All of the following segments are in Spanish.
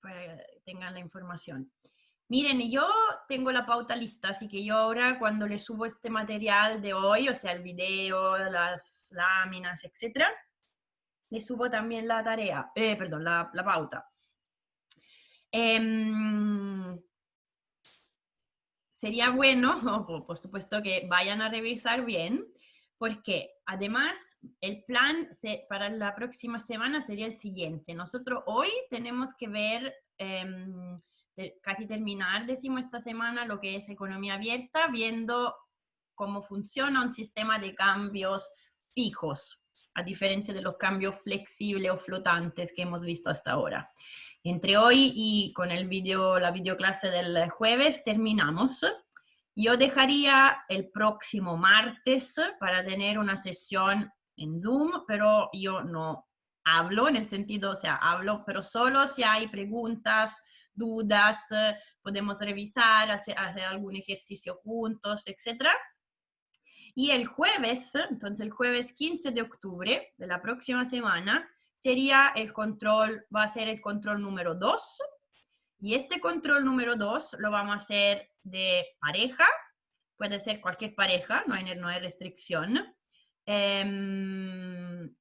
que tengan la información. Miren, yo tengo la pauta lista, así que yo ahora cuando le subo este material de hoy, o sea, el video, las láminas, etcétera, le subo también la tarea, perdón, la pauta. Sería bueno, por supuesto, que vayan a revisar bien, porque además el plan para la próxima semana sería el siguiente. Nosotros hoy tenemos que ver, casi terminar, decimos esta semana, lo que es economía abierta, viendo cómo funciona un sistema de cambios fijos, a diferencia de los cambios flexibles o flotantes que hemos visto hasta ahora. Entre hoy y con el la videoclase del jueves terminamos. Yo dejaría el próximo martes para tener una sesión en Zoom, pero yo no hablo en el sentido, o sea, hablo, pero solo si hay preguntas, dudas, podemos revisar, hacer algún ejercicio juntos, etc. Y el jueves, entonces el jueves 15 de octubre de la próxima semana, sería el control, va a ser el control número 2. Y este control número 2 lo vamos a hacer de pareja, puede ser cualquier pareja, no hay restricción.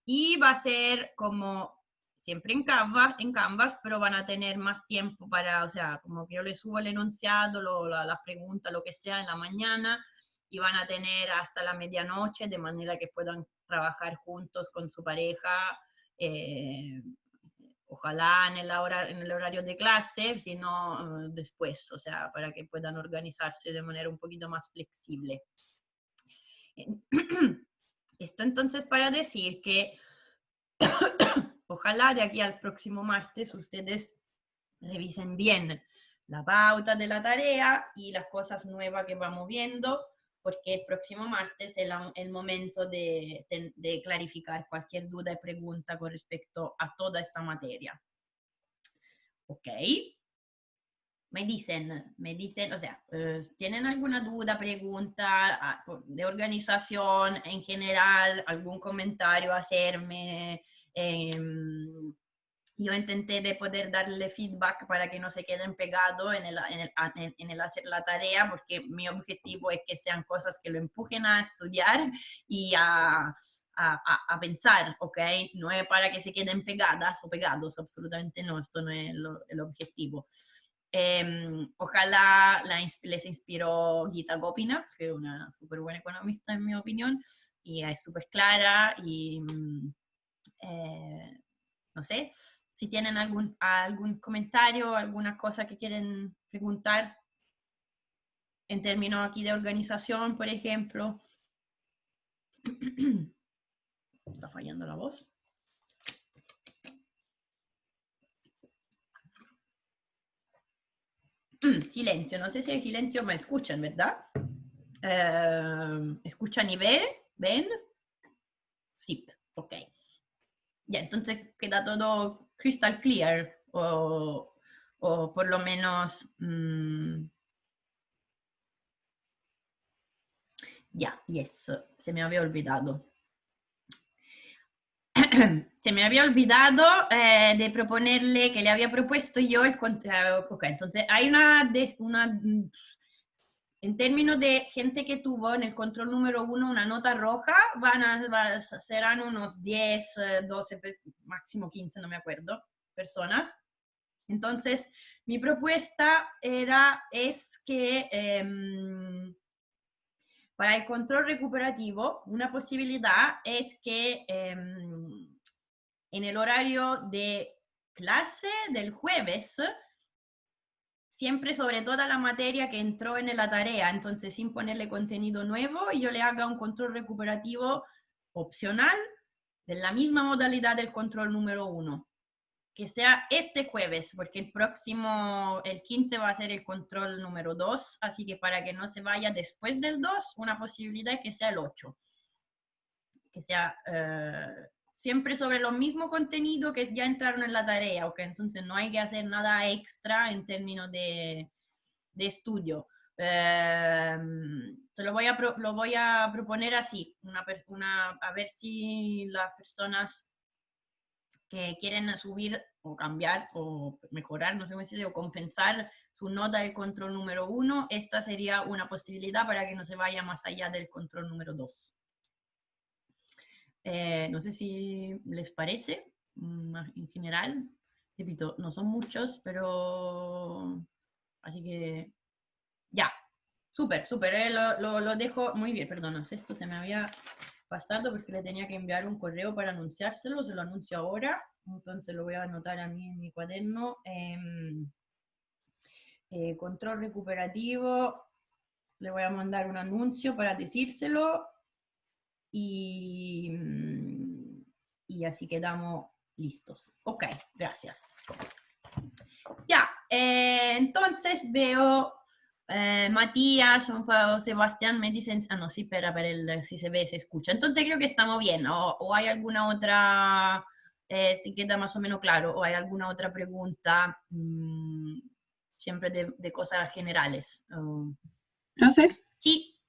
Y va a ser como siempre en Canvas, pero van a tener más tiempo para, o sea, como que yo les subo el enunciado, las preguntas, lo que sea en la mañana, y van a tener hasta la medianoche, de manera que puedan trabajar juntos con su pareja, ojalá en el horario de clase, sino después, o sea, para que puedan organizarse de manera un poquito más flexible. Esto entonces para decir que ojalá de aquí al próximo martes ustedes revisen bien la pauta de la tarea y las cosas nuevas que vamos viendo, porque el próximo martes es el momento de clarificar cualquier duda y pregunta con respecto a toda esta materia. ¿Ok? Me dicen, o sea, ¿tienen alguna duda, pregunta de organización en general, algún comentario a hacerme? Yo intenté de poder darle feedback para que no se queden pegados en el hacer la tarea, porque mi objetivo es que sean cosas que lo empujen a estudiar y a pensar, ¿ok? No es para que se queden pegadas o pegados, absolutamente no, esto no es el objetivo. Ojalá les inspiró Gita Gopinath, que es una súper buena economista en mi opinión, y es súper clara y no sé, si tienen algún comentario, alguna cosa que quieren preguntar en términos aquí de organización, por ejemplo. Está fallando la voz. Silencio, no sé si hay silencio, me escuchan, ¿verdad? ¿Escuchan y ven? Sí, ok. Ya, entonces queda todo crystal clear, o por lo menos... ya, yes, se me había olvidado. Se me había olvidado de proponerle, que le había propuesto yo el ok, entonces hay en términos de gente que tuvo en el control número 1 una nota roja, serán unos 10, 12, máximo 15, no me acuerdo, personas. Entonces, mi propuesta es que para el control recuperativo, una posibilidad es que en el horario de clase del jueves, siempre sobre toda la materia que entró en la tarea, entonces sin ponerle contenido nuevo, y yo le haga un control recuperativo opcional de la misma modalidad del control número 1. Que sea este jueves, porque el 15 va a ser el control número 2, así que para que no se vaya después del 2, una posibilidad es que sea el 8. Que sea siempre sobre lo mismo contenido que ya entraron en la tarea, ¿ok? Entonces no hay que hacer nada extra en términos de estudio. Lo voy a proponer así, a ver si las personas que quieren subir o cambiar, o mejorar, no sé cómo decirlo, o compensar su nota del control número 1, esta sería una posibilidad para que no se vaya más allá del control número 2. No sé si les parece, en general, repito, no son muchos, pero así que ya, súper, súper, lo dejo muy bien, perdona, esto se me había pasado porque le tenía que enviar un correo para anunciárselo, se lo anuncio ahora, entonces lo voy a anotar a mí en mi cuaderno. Control recuperativo, le voy a mandar un anuncio para decírselo y, y así quedamos listos. Ok, gracias. Ya, entonces veo Matías, Sebastián me dicen, no, sí, espera, si se ve, se escucha. Entonces creo que estamos bien, o hay alguna otra, si queda más o menos claro, o hay alguna otra pregunta, siempre de cosas generales. Profe, Sí,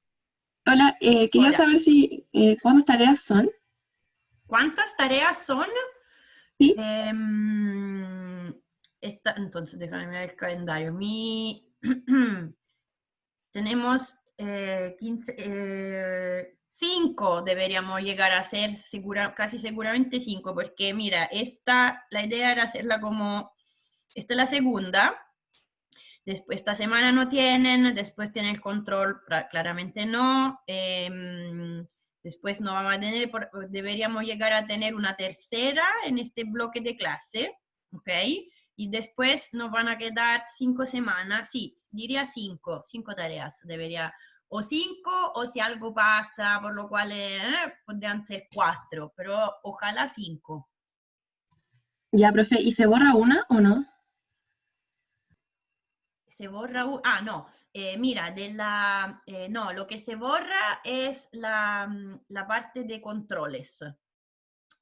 hola, quería hola. saber si cuántas tareas son. ¿Cuántas tareas son? Sí. Entonces, déjame ver el calendario. Tenemos 5 deberíamos llegar a ser, casi seguramente 5, porque mira, la idea era hacerla como, esta es la segunda, después esta semana no tienen, después tienen el control, claramente no, después no vamos a tener, deberíamos llegar a tener una tercera en este bloque de clase, ¿ok? Y después nos van a quedar 5 semanas, sí, diría 5 tareas, debería, o 5, o si algo pasa, por lo cual podrían ser 4, pero ojalá 5. Ya, profe, ¿y se borra una o no? Se borra, no, mira, no, lo que se borra es la parte de controles.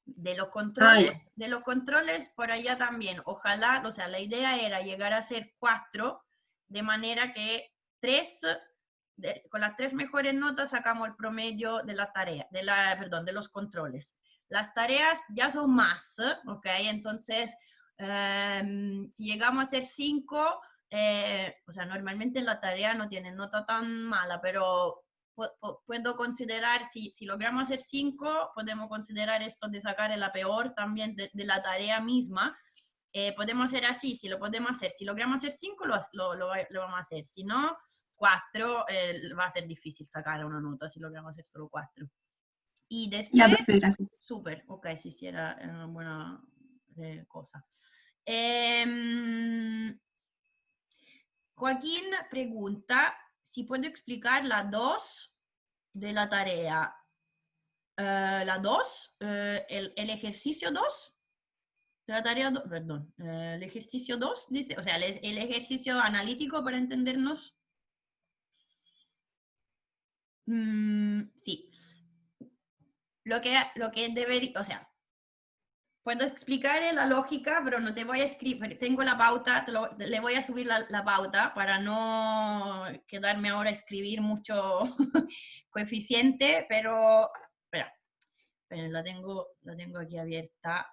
Ah, ya. De los controles por allá también. Ojalá, o sea, la idea era llegar a ser 4, de manera que 3, con las 3 mejores notas sacamos el promedio de la tarea, perdón, de los controles. Las tareas ya son más, ¿ok? Entonces, si llegamos a ser 5, o sea, normalmente la tarea no tiene nota tan mala, pero puedo considerar, si logramos hacer 5, podemos considerar esto de sacar la peor también de la tarea misma. Podemos hacer así, si lo podemos hacer. Si logramos hacer 5, lo vamos a hacer. Si no, 4, va a ser difícil sacar una nota si logramos hacer solo 4. Y Ya, después, profe, gracias. súper, ok, si era una buena cosa. Eh, Joaquín pregunta si puedo explicar la 2 de la tarea. La 2, el ejercicio 2 de la tarea 2, perdón, el ejercicio 2 dice, o sea, el ejercicio analítico para entendernos. Sí, lo que debería, o sea, puedo explicar la lógica, pero no te voy a escribir, tengo la pauta, le voy a subir la pauta para no quedarme ahora a escribir mucho coeficiente, pero, espera, la tengo aquí abierta,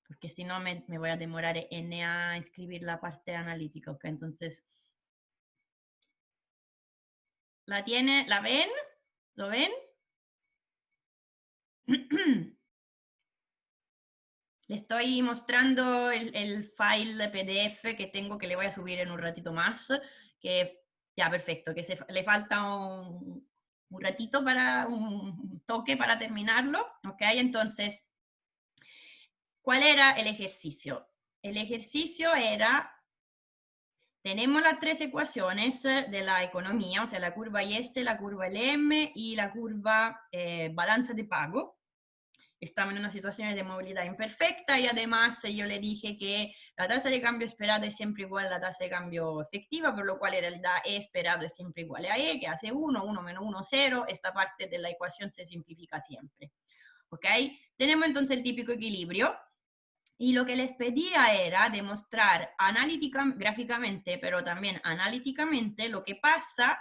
porque si no me voy a demorar en a escribir la parte analítica, ¿ok? Entonces, ¿la ven? ¿Lo ven? Le estoy mostrando el file PDF que tengo, que le voy a subir en un ratito más, que ya, perfecto, que le falta un ratito para un toque para terminarlo, ¿ok? Entonces, ¿cuál era el ejercicio? El ejercicio era, tenemos las 3 ecuaciones de la economía, o sea, la curva IS, la curva LM y la curva balanza de pago. Estamos en una situación de movilidad imperfecta y además yo le dije que la tasa de cambio esperada es siempre igual a la tasa de cambio efectiva, por lo cual en realidad E esperado es siempre igual a E, que hace 1, 1 menos 1, 0. Esta parte de la ecuación se simplifica siempre. ¿Ok? Tenemos entonces el típico equilibrio. Y lo que les pedía era demostrar gráficamente, pero también analíticamente, lo que pasa,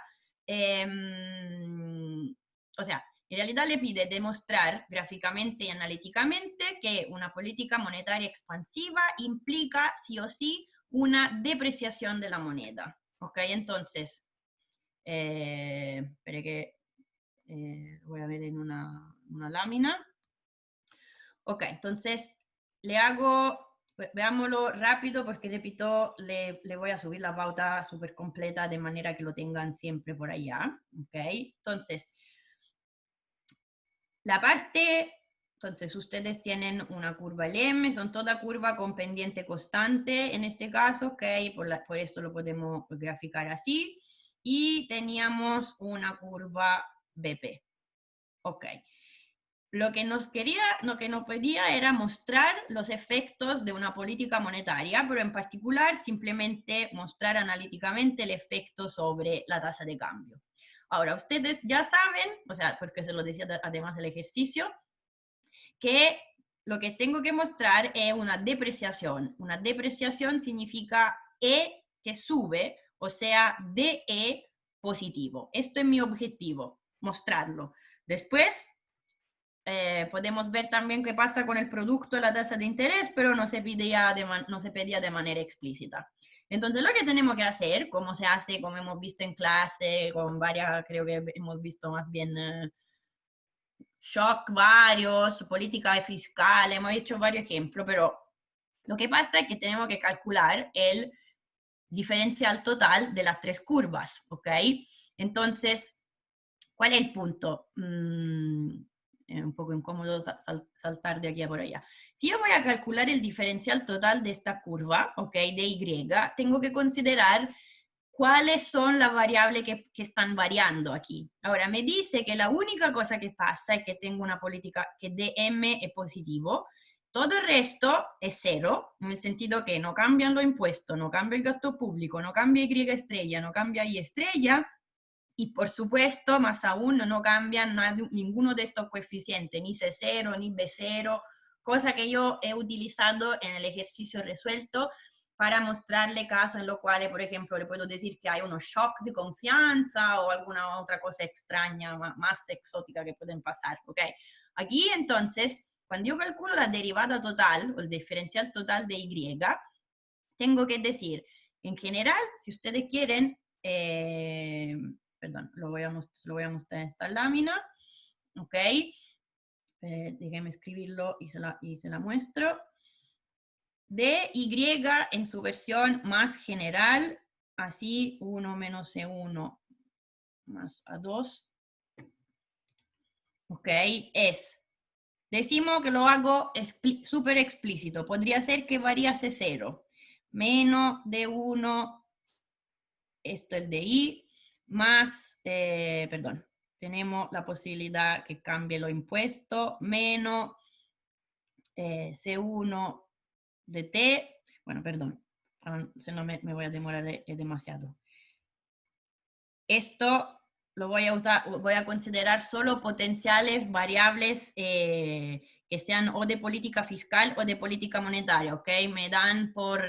o sea, En realidad le pide demostrar gráficamente y analíticamente que una política monetaria expansiva implica sí o sí una depreciación de la moneda. ¿Ok? Entonces, espere que voy a ver en una lámina. Ok, entonces le hago, veámoslo rápido porque repito, le voy a subir la pauta súper completa de manera que lo tengan siempre por allá. Ok, entonces, la parte, entonces ustedes tienen una curva LM, son toda curva con pendiente constante en este caso, ok, por esto lo podemos graficar así. Y teníamos una curva BP, ok. Lo que nos pedía era mostrar los efectos de una política monetaria, pero en particular simplemente mostrar analíticamente el efecto sobre la tasa de cambio. Ahora, ustedes ya saben, o sea, porque se lo decía además del ejercicio, que lo que tengo que mostrar es una depreciación. Una depreciación significa E que sube, o sea, DE positivo. Esto es mi objetivo, mostrarlo. Después, podemos ver también qué pasa con el producto, la tasa de interés, pero no se pedía de manera explícita. Entonces, lo que tenemos que hacer, como se hace, como hemos visto en clase, con varias, creo que hemos visto más bien shock varios, política fiscal, hemos hecho varios ejemplos, pero lo que pasa es que tenemos que calcular el diferencial total de las tres curvas, ¿ok? Entonces, ¿cuál es el punto? Es un poco incómodo saltar de aquí a por allá. Si yo voy a calcular el diferencial total de esta curva, ¿ok? De Y, tengo que considerar cuáles son las variables que están variando aquí. Ahora, me dice que la única cosa que pasa es que tengo una política que DM es positivo, todo el resto es cero, en el sentido que no cambian los impuestos, no cambia el gasto público, no cambia Y estrella, no cambia Y estrella, y por supuesto, más aún, no cambian ninguno de estos coeficientes, ni C0, ni B0, cosa que yo he utilizado en el ejercicio resuelto para mostrarle casos en los cuales, por ejemplo, le puedo decir que hay unos shock de confianza o alguna otra cosa extraña, más exótica que pueden pasar, ¿ok? Aquí, entonces, cuando yo calculo la derivada total o el diferencial total de Y, tengo que decir, en general, si ustedes quieren, perdón, lo voy a mostrar en esta lámina, ¿ok? Déjenme escribirlo y se la muestro. DY en su versión más general, así 1 menos C1 más A2, ¿ok? Decimos que lo hago súper explícito, podría ser que varía C0, menos D1, esto el DI, más, perdón, tenemos la posibilidad que cambie los impuestos, menos C1 de T, bueno, perdón, si no me voy a demorar demasiado. Esto lo voy a usar, voy a considerar solo potenciales variables que sean o de política fiscal o de política monetaria, ¿ok? Me dan por,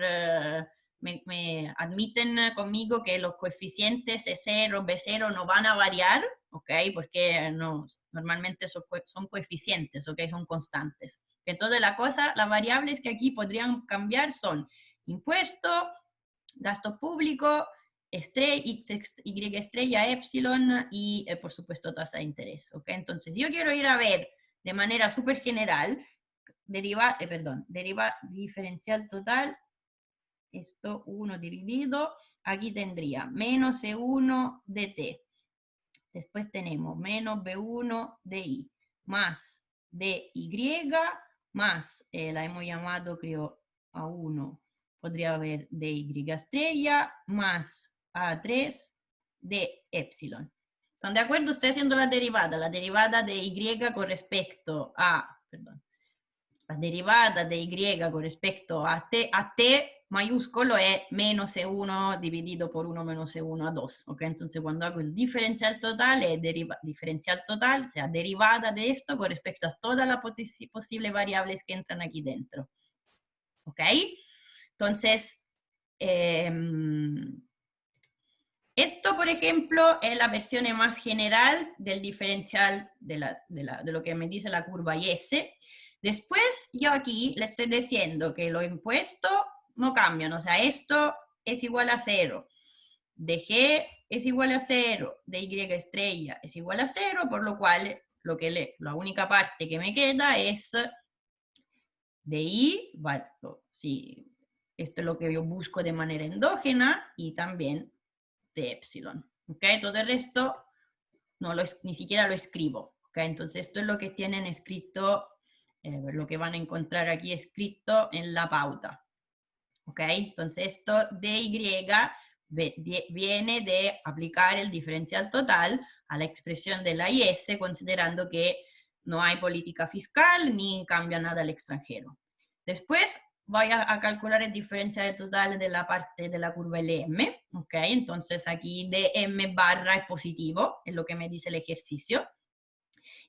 me admiten conmigo que los coeficientes E0, B0 no van a variar, ¿ok? Porque no, normalmente son coeficientes, ¿ok? Son constantes. Entonces las variables que aquí podrían cambiar son impuesto, gasto público, Y estrella, epsilon y por supuesto tasa de interés. ¿Ok? Entonces, yo quiero ir a ver de manera súper general, diferencial total, esto 1 dividido, aquí tendría menos C1 de T. Después tenemos menos B1 de I, más DY, más, la hemos llamado creo A1, podría haber DY estrella, más A3 de epsilon. ¿Están de acuerdo? Estoy haciendo la derivada de Y con respecto a, perdón, la derivada de Y con respecto a T mayúsculo es menos C1 dividido por 1 menos C1 a 2. ¿Ok? Entonces cuando hago el diferencial total, es diferencial total, o sea, derivada de esto con respecto a todas las posibles variables que entran aquí dentro. ¿Ok? Entonces, Esto, por ejemplo, es la versión más general del diferencial de lo que me dice la curva IS. Después, yo aquí le estoy diciendo que los impuestos no cambian, o sea, esto es igual a 0. De G es igual a 0, de Y estrella es igual a 0, por lo cual la única parte que me queda es de I, bueno, sí, esto es lo que yo busco de manera endógena, y también de epsilon. ¿Ok? Todo el resto ni siquiera lo escribo. ¿Ok? Entonces esto es lo que tienen escrito, lo que van a encontrar aquí escrito en la pauta. ¿Ok? Entonces esto de Y viene de aplicar el diferencial total a la expresión de la IS, considerando que no hay política fiscal ni cambia nada al extranjero. Después voy a calcular el diferencial total de la parte de la curva LM, ¿ok? Entonces aquí dm barra es positivo, es lo que me dice el ejercicio.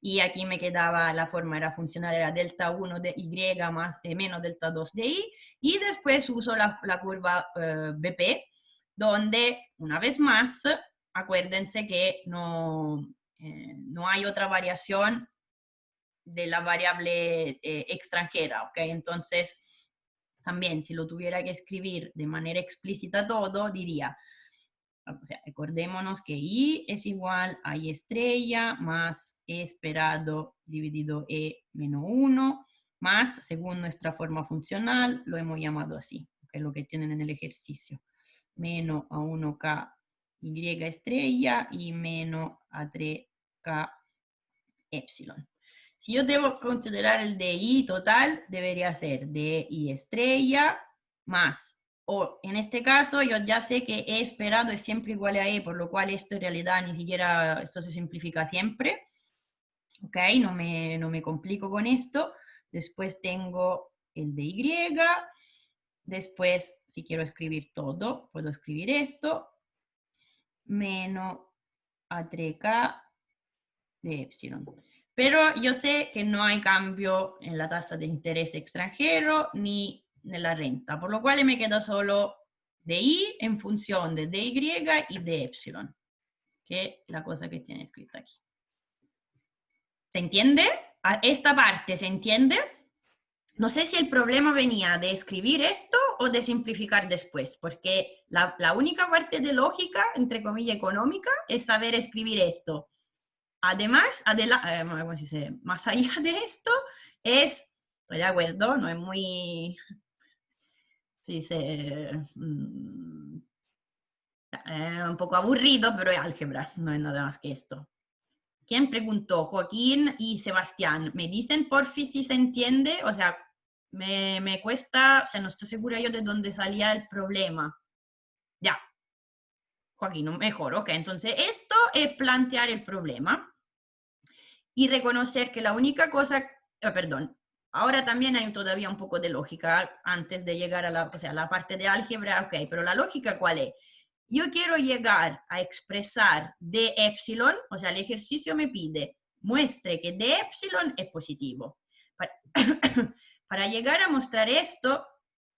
Y aquí me quedaba, la forma era funcional, era delta 1 de Y más menos delta 2 de I, y después uso la curva BP, donde, una vez más, acuérdense que no hay otra variación de la variable extranjera, ¿ok? Entonces, también, si lo tuviera que escribir de manera explícita todo, diría, o sea, acordémonos que I es igual a I estrella más E esperado dividido E menos 1, más, según nuestra forma funcional, lo hemos llamado así, que es lo que tienen en el ejercicio, menos a 1K Y estrella y menos a 3K epsilon. Si yo debo considerar el DI total, debería ser DI estrella más, o en este caso yo ya sé que E esperado es siempre igual a E, por lo cual esto en realidad ni siquiera, esto se simplifica siempre. ¿Ok? No me complico con esto. Después tengo el DY. Después, si quiero escribir todo, puedo escribir esto. Menos a 3K de epsilon. Pero yo sé que no hay cambio en la tasa de interés extranjero ni en la renta, por lo cual me queda solo de I en función de DY y de epsilon, que es la cosa que tiene escrita aquí. ¿Se entiende? Esta parte, ¿se entiende? No sé si el problema venía de escribir esto o de simplificar después, porque la única parte de lógica, entre comillas, económica, es saber escribir esto. Además, ¿cómo se dice? Más allá de esto, estoy de acuerdo, no es muy, sí, un poco aburrido, pero es álgebra, no es nada más que esto. ¿Quién preguntó? Joaquín y Sebastián. ¿Me dicen por fin si se entiende? O sea, me cuesta, o sea, no estoy segura yo de dónde salía el problema. Ya. Joaquín, mejor, ok. Entonces, esto es plantear el problema y reconocer que la única cosa, perdón, ahora también hay todavía un poco de lógica antes de llegar a la parte de álgebra, ok, pero la lógica ¿cuál es? Yo quiero llegar a expresar d epsilon, o sea, el ejercicio me pide, muestre que d epsilon es positivo. Para llegar a mostrar esto,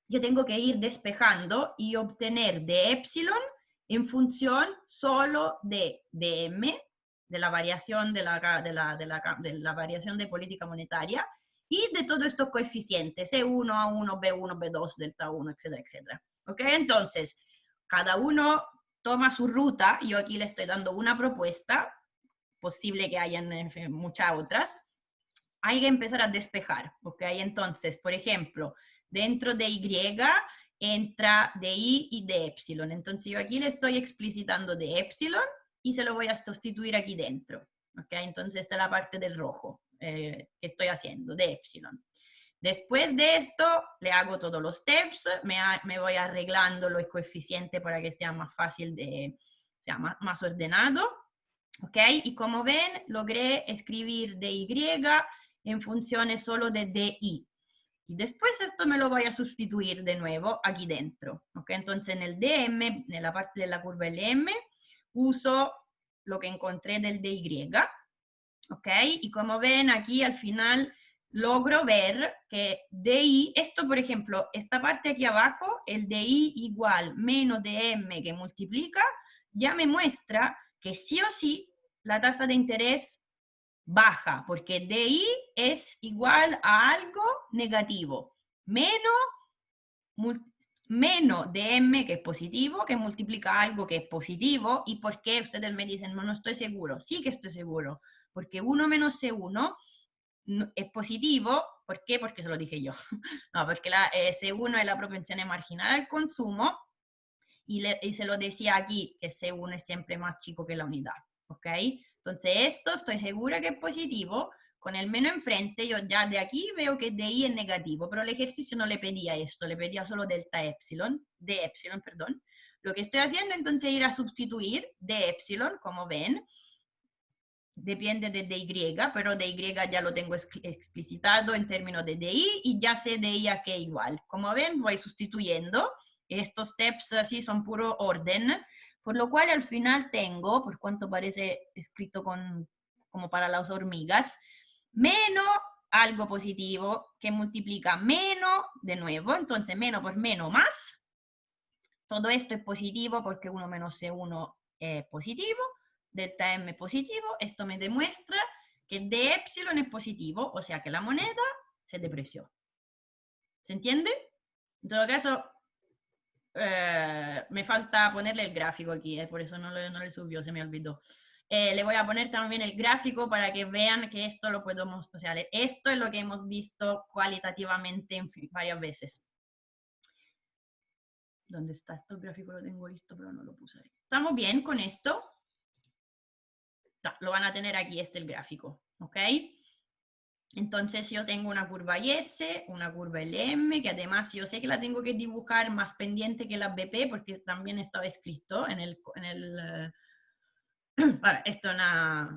yo tengo que ir despejando y obtener d epsilon en función solo de dm, de la variación de la variación de política monetaria, y de todos estos coeficientes, C1, A1, B1, B2, delta 1, etcétera, etcétera. ¿Ok? Entonces, cada uno toma su ruta, yo aquí le estoy dando una propuesta, posible que hayan muchas otras, hay que empezar a despejar, ¿ok? Entonces, por ejemplo, dentro de Y entra de I y de epsilon, entonces yo aquí le estoy explicitando de epsilon y se lo voy a sustituir aquí dentro, ¿ok? Entonces esta es la parte del rojo que estoy haciendo, de epsilon. Después de esto, le hago todos los steps, me voy arreglando los coeficientes para que sea más fácil sea más ordenado, ¿ok? Y como ven, logré escribir DY en funciones solo de DI. Y después esto me lo voy a sustituir de nuevo aquí dentro, ¿ok? Entonces en el DM, en la parte de la curva LM, uso lo que encontré del DY, ¿ok? Y como ven aquí al final logro ver que DI, esto por ejemplo, esta parte aquí abajo, el DI igual menos DM que multiplica, ya me muestra que sí o sí la tasa de interés baja, porque DI es igual a algo negativo, menos DM, que es positivo, que multiplica algo que es positivo. ¿Y por qué ustedes me dicen, no, no estoy seguro? Sí que estoy seguro, porque 1 menos C1 es positivo. ¿Por qué? Porque se lo dije yo. No, porque C1 es la propensión marginal al consumo, y se lo decía aquí, que C1 es siempre más chico que la unidad, ¿ok? Entonces esto estoy segura que es positivo. Con el menos enfrente, yo ya de aquí veo que DI es negativo, pero el ejercicio no le pedía esto, le pedía solo delta epsilon, de epsilon, perdón. Lo que estoy haciendo entonces es ir a sustituir de epsilon, como ven, depende de dy, pero dy ya lo tengo explicitado en términos de di, y ya sé dy a que igual. Como ven, voy sustituyendo. Estos steps así son puro orden, por lo cual al final tengo, por cuanto parece escrito como para las hormigas, menos algo positivo que multiplica menos de nuevo, entonces menos por menos más. Todo esto es positivo porque 1 menos C1 es positivo, delta M positivo. Esto me demuestra que D epsilon es positivo, o sea que la moneda se depreció. ¿Se entiende? En todo caso, me falta ponerle el gráfico aquí, por eso no le subió, se me olvidó. Le voy a poner también el gráfico para que vean que esto lo podemos, o sea, esto es lo que hemos visto cualitativamente varias veces. ¿Dónde está esto? El gráfico lo tengo listo, pero no lo puse ahí. ¿Estamos bien con esto? Lo van a tener aquí, el gráfico, ¿ok? Entonces yo tengo una curva IS, una curva LM, que además yo sé que la tengo que dibujar más pendiente que la BP, porque también estaba escrito en el bueno, esto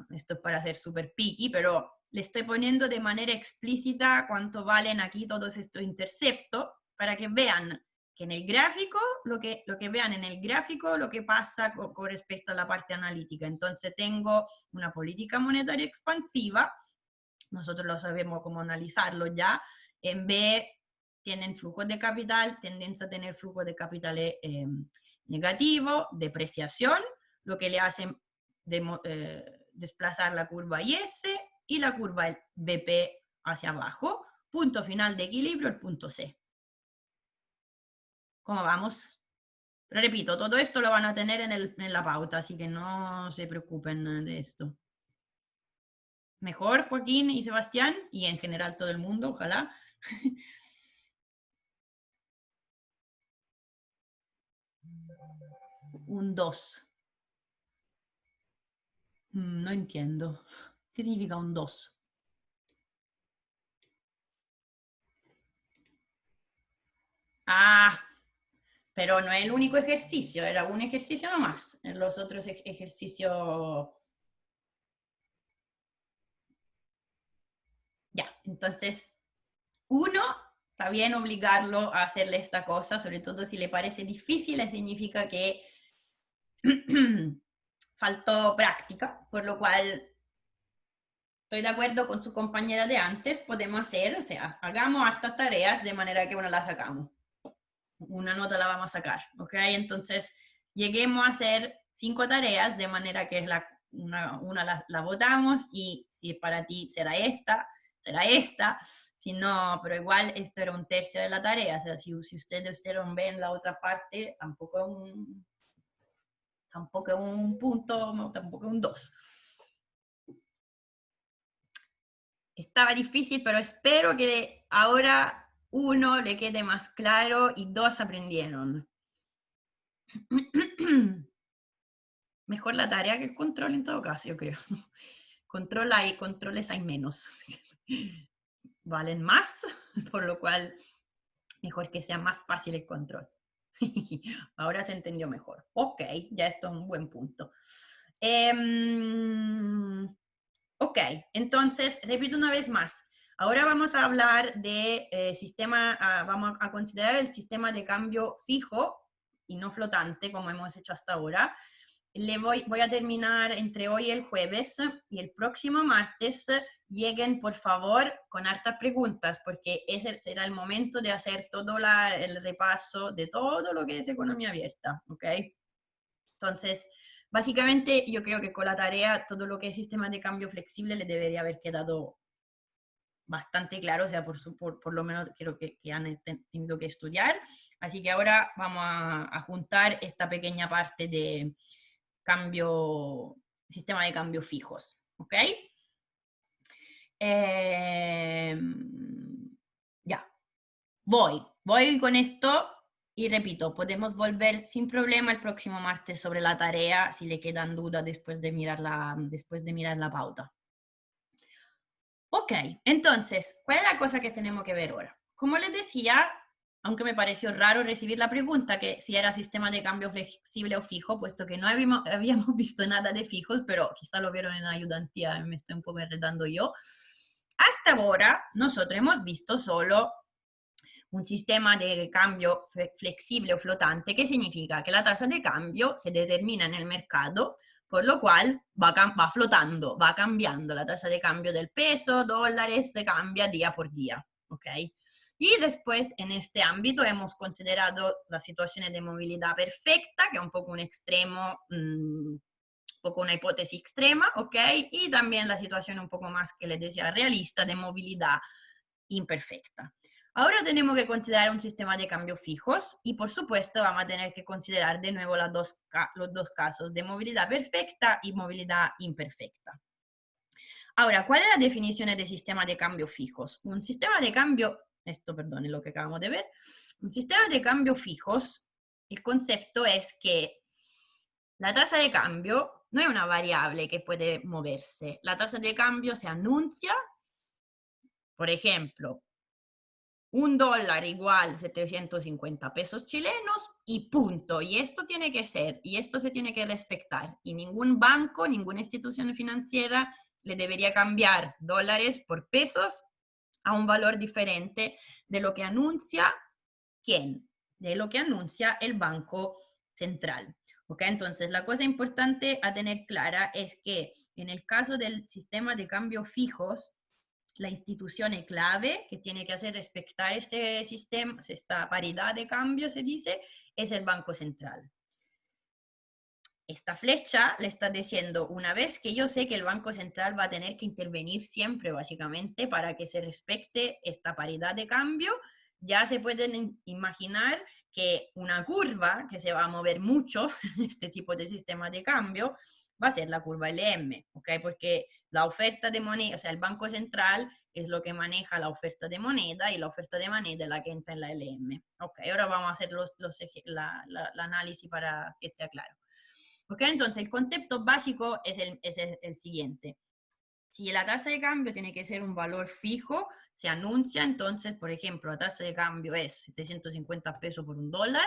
es para ser súper picky, pero le estoy poniendo de manera explícita cuánto valen aquí todos estos interceptos, para que vean que en el gráfico, lo que vean en el gráfico, lo que pasa con respecto a la parte analítica. Entonces tengo una política monetaria expansiva, nosotros lo sabemos cómo analizarlo ya. En B tienen flujo de capital, tendencia a tener flujo de capital negativo, depreciación, lo que le hace desplazar la curva IS y la curva BP hacia abajo. Punto final de equilibrio, el punto C. ¿Cómo vamos? Pero repito, todo esto lo van a tener en la pauta, así que no se preocupen de esto. Mejor, Joaquín y Sebastián, y en general todo el mundo, ojalá. Un 2. No entiendo. ¿Qué significa un 2? Ah, pero no es el único ejercicio, era un ejercicio nomás. En los otros ejercicios... Ya, entonces, uno, está bien obligarlo a hacerle esta cosa, sobre todo si le parece difícil, significa que faltó práctica, por lo cual estoy de acuerdo con su compañera de antes, podemos hacer, o sea, hagamos estas tareas de manera que una la sacamos. Una nota la vamos a sacar, ¿ok? Entonces, lleguemos a hacer 5 tareas de manera que una la votamos, y si para ti será esta, si no, pero igual esto era un tercio de la tarea, o sea, si ustedes hicieron bien la otra parte, tampoco es un punto, tampoco es un 2. Estaba difícil, pero espero que ahora 1 le quede más claro y 2 aprendieron. Mejor la tarea que el control en todo caso, yo creo. Controles hay menos. Valen más, por lo cual mejor que sea más fácil el control. Ahora se entendió mejor. Ok, ya esto es un buen punto. Ok, entonces, repito una vez más. Ahora vamos a hablar de vamos a considerar el sistema de cambio fijo y no flotante, como hemos hecho hasta ahora. Voy a terminar entre hoy y el jueves, y el próximo martes lleguen, por favor, con hartas preguntas, porque ese será el momento de hacer todo el repaso de todo lo que es economía abierta, ¿ok? Entonces, básicamente yo creo que con la tarea todo lo que es sistema de cambio flexible le debería haber quedado bastante claro, o sea, por lo menos creo que han tenido que estudiar. Así que ahora vamos a juntar esta pequeña parte de sistema de cambio fijos, ¿ok? Ya, voy con esto y repito, podemos volver sin problema el próximo martes sobre la tarea si le quedan dudas después de mirar la pauta. Ok, entonces, ¿cuál es la cosa que tenemos que ver ahora? Como les decía, aunque me pareció raro recibir la pregunta que si era sistema de cambio flexible o fijo, puesto que no habíamos visto nada de fijos, pero quizá lo vieron en la ayudantía, me estoy un poco enredando yo. Hasta ahora, nosotros hemos visto solo un sistema de cambio flexible o flotante, que significa que la tasa de cambio se determina en el mercado, por lo cual va flotando, va cambiando la tasa de cambio del peso, dólares, se cambia día por día, ¿ok? Y después, en este ámbito, hemos considerado la situación de movilidad perfecta, que es un poco un extremo, un poco una hipótesis extrema, ¿ok? Y también la situación un poco más, que les decía, realista de movilidad imperfecta. Ahora tenemos que considerar un sistema de cambio fijos y por supuesto vamos a tener que considerar de nuevo los dos casos de movilidad perfecta y movilidad imperfecta. Ahora, ¿cuál es la definición de sistema de cambio fijos? Un sistema de cambio, perdón, es lo que acabamos de ver, un sistema de cambio fijos, el concepto es que la tasa de cambio no es una variable que puede moverse. La tasa de cambio se anuncia, por ejemplo, $1 igual 750 pesos chilenos y punto. Y esto tiene que ser, y esto se tiene que respetar. Y ningún banco, ninguna institución financiera le debería cambiar dólares por pesos a un valor diferente de lo que anuncia ¿quién? De lo que anuncia el Banco Central. ¿Ok? Entonces, la cosa importante a tener clara es que en el caso del sistema de cambio fijos, la institución clave que tiene que hacer respetar este sistema, esta paridad de cambio, se dice, es el Banco Central. Esta flecha le está diciendo, una vez que yo sé que el Banco Central va a tener que intervenir siempre, básicamente, para que se respete esta paridad de cambio, ya se pueden imaginar que una curva que se va a mover mucho en este tipo de sistema de cambio va a ser la curva LM, ¿ok? Porque la oferta de moneda, o sea, el Banco Central es lo que maneja la oferta de moneda y la oferta de moneda es la que entra en la LM. Ok, ahora vamos a hacer el análisis para que sea claro. Ok, entonces el concepto básico es el siguiente. Si la tasa de cambio tiene que ser un valor fijo, se anuncia, entonces, por ejemplo, la tasa de cambio es 750 pesos por $1,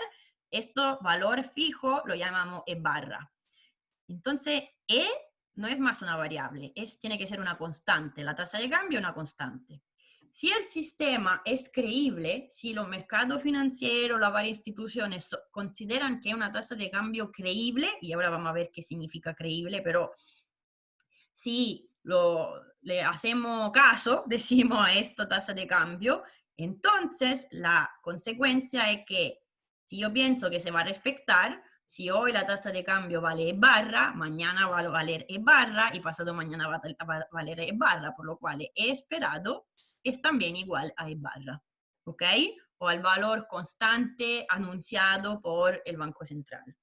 esto valor fijo lo llamamos E barra. Entonces, E no es más una variable, tiene que ser una constante, la tasa de cambio es una constante. Si el sistema es creíble, si los mercados financieros, las varias instituciones consideran que es una tasa de cambio creíble, y ahora vamos a ver qué significa creíble, pero si le hacemos caso, decimos a esta tasa de cambio, entonces la consecuencia es que si yo pienso que se va a respetar, si hoy la tasa de cambio vale E barra, mañana va a valer E barra y pasado mañana va a valer E barra, por lo cual E esperado es también igual a E barra, ¿ok? O al valor constante anunciado por el Banco Central.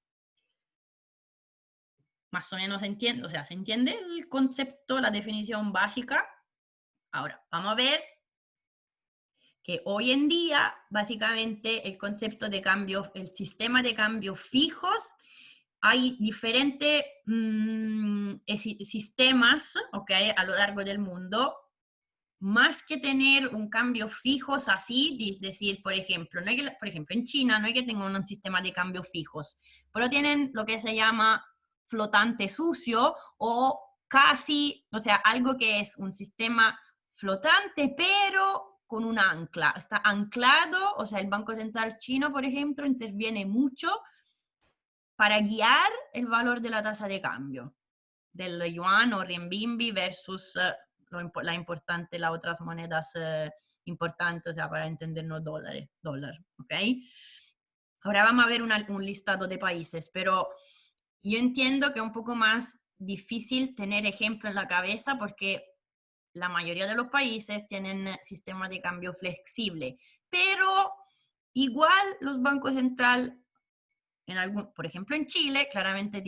Más o menos se entiende, o sea, ¿se entiende el concepto, la definición básica? Ahora, vamos a ver que hoy en día, básicamente, el concepto de cambio, el sistema de cambio fijos, hay diferentes sistemas, ¿ok? A lo largo del mundo, más que tener un cambio fijos así, es decir, por ejemplo, no hay que, por ejemplo, en China no hay que tener un sistema de cambio fijos, pero tienen lo que se llama flotante sucio o casi, o sea, algo que es un sistema flotante, pero con un ancla. Está anclado, o sea, el Banco Central chino, por ejemplo, interviene mucho para guiar el valor de la tasa de cambio del yuan o renminbi versus las otras monedas importantes, o sea, para entendernos dólar, ¿ok? Ahora vamos a ver un listado de países, pero yo entiendo que es un poco más difícil tener ejemplo en la cabeza porque la mayoría de los países tienen sistemas de cambio flexible, pero igual los bancos centrales, por ejemplo en Chile, claramente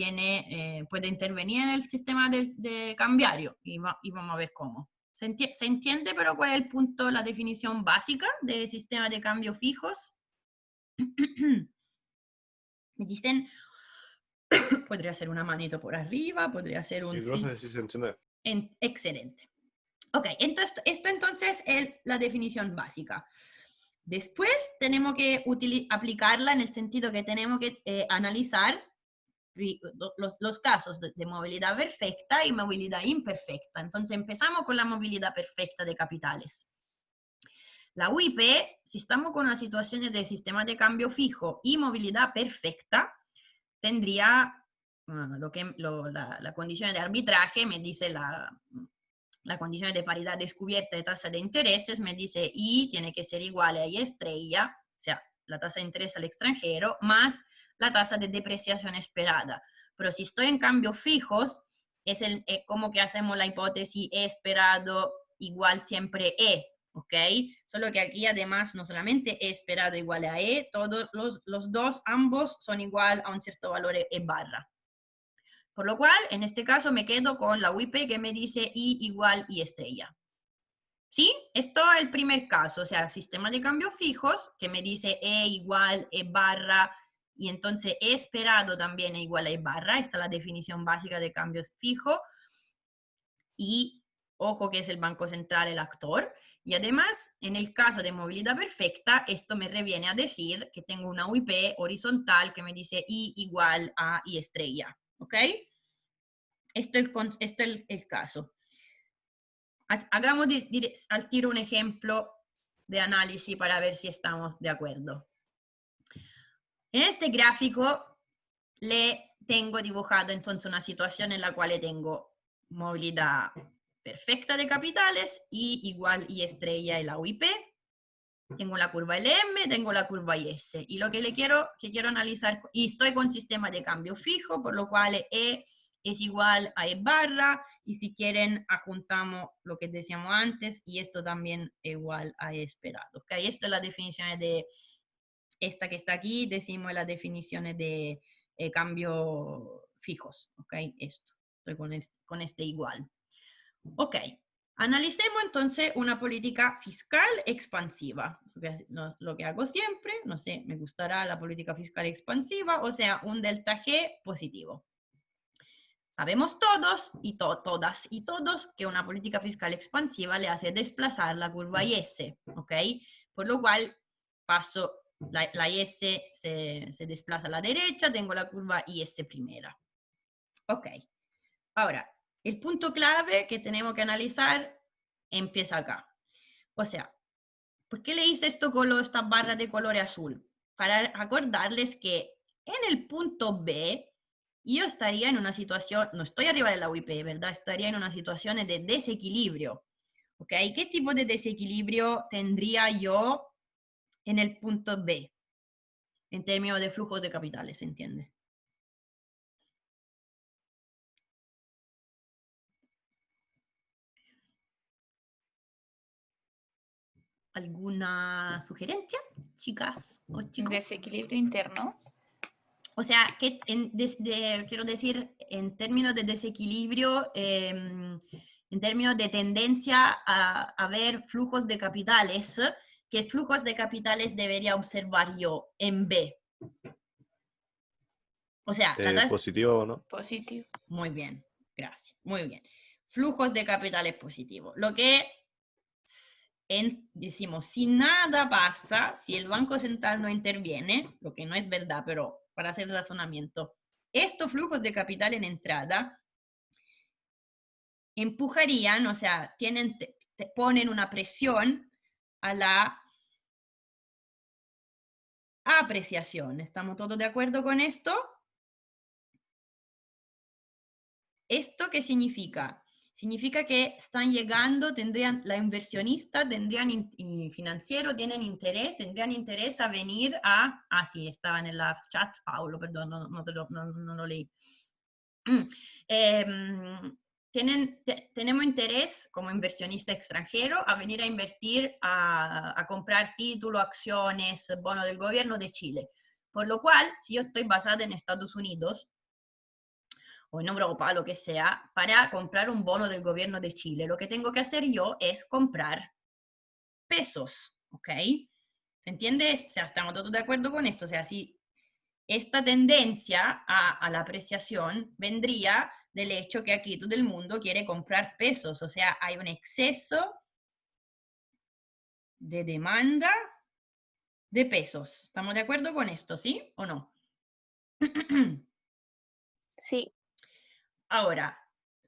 puede intervenir en el sistema de cambiario y vamos a ver cómo. ¿Se entiende, pero cuál es el punto, la definición básica de sistema de cambio fijos? Me dicen, podría ser una manito por arriba, podría ser un sí. Profe, sí se entiende. Excelente. Ok, entonces, esto entonces es la definición básica. Después tenemos que aplicarla en el sentido que tenemos que analizar los casos de movilidad perfecta y movilidad imperfecta. Entonces empezamos con la movilidad perfecta de capitales. La UIP, si estamos con una situación de sistema de cambio fijo y movilidad perfecta, tendría la condición de arbitraje, me dice la condición de paridad descubierta de tasa de intereses, me dice I tiene que ser igual a I estrella, o sea, la tasa de interés al extranjero, más la tasa de depreciación esperada. Pero si estoy en cambios fijos, es como que hacemos la hipótesis E esperado igual siempre E, ¿ok? Solo que aquí además no solamente E esperado igual a E, todos los dos, ambos son igual a un cierto valor E barra. Por lo cual, en este caso me quedo con la UIP que me dice I igual I estrella. ¿Sí? Esto es el primer caso, o sea, sistema de cambios fijos que me dice E igual E barra y entonces E esperado también es igual a E barra. Esta es la definición básica de cambios fijos. Y ojo que es el Banco Central el actor. Y además, en el caso de movilidad perfecta, esto me reviene a decir que tengo una UIP horizontal que me dice I igual a I estrella. ¿Ok? Esto es el caso. Hagamos al tiro un ejemplo de análisis para ver si estamos de acuerdo. En este gráfico le tengo dibujado entonces una situación en la cual tengo movilidad perfecta de capitales y igual I estrella y la UIP. Tengo la curva LM, tengo la curva IS. Y lo que quiero analizar, y estoy con sistema de cambio fijo, por lo cual E es igual a E barra, y si quieren, adjuntamos lo que decíamos antes, y esto también es igual a E esperado. ¿Okay? Esto es la definición de esta que está aquí, decimos las definiciones de cambio fijos. ¿Ok? Esto, estoy con este igual. Ok. Analicemos entonces una política fiscal expansiva. Lo que hago siempre, no sé, me gustará la política fiscal expansiva, o sea, un delta G positivo. Sabemos todos y todas y todos que una política fiscal expansiva le hace desplazar la curva IS, ¿ok? Por lo cual paso, la IS se desplaza a la derecha, tengo la curva IS primera. Ok. Ahora, el punto clave que tenemos que analizar empieza acá. O sea, ¿por qué le hice esto con estas barras de color azul? Para acordarles que en el punto B, yo estaría en una situación, no estoy arriba de la UIP, ¿verdad? Estaría en una situación de desequilibrio. ¿Ok? ¿Qué tipo de desequilibrio tendría yo en el punto B? En términos de flujos de capitales, ¿se entiende? ¿Alguna sugerencia, chicas o chicos? Desequilibrio interno. O sea, que quiero decir, en términos de desequilibrio, en términos de tendencia a ver flujos de capitales, ¿qué flujos de capitales debería observar yo en B? O sea, ¿positivo o no? Positivo. Muy bien, gracias. Muy bien. Flujos de capitales positivos. Lo que decimos, si nada pasa, si el Banco Central no interviene, lo que no es verdad, pero para hacer razonamiento, estos flujos de capital en entrada empujarían, o sea, ponen una presión a la apreciación. ¿Estamos todos de acuerdo con esto? ¿Esto qué significa? Significa que están llegando, la inversionista tendrían, y financiero, tendrían interés a venir sí, estaban en la chat, Paulo, perdón, no lo leí. Tenemos interés como inversionista extranjero a venir a invertir, a comprar títulos, acciones, bonos del gobierno de Chile. Por lo cual, si yo estoy basada en Estados Unidos, o en Europa, lo que sea, para comprar un bono del gobierno de Chile, lo que tengo que hacer yo es comprar pesos, ¿ok? ¿Se entiende? O sea, estamos todos de acuerdo con esto. O sea, si esta tendencia a la apreciación vendría del hecho que aquí todo el mundo quiere comprar pesos, o sea, hay un exceso de demanda de pesos. ¿Estamos de acuerdo con esto, sí o no? Sí. Ahora,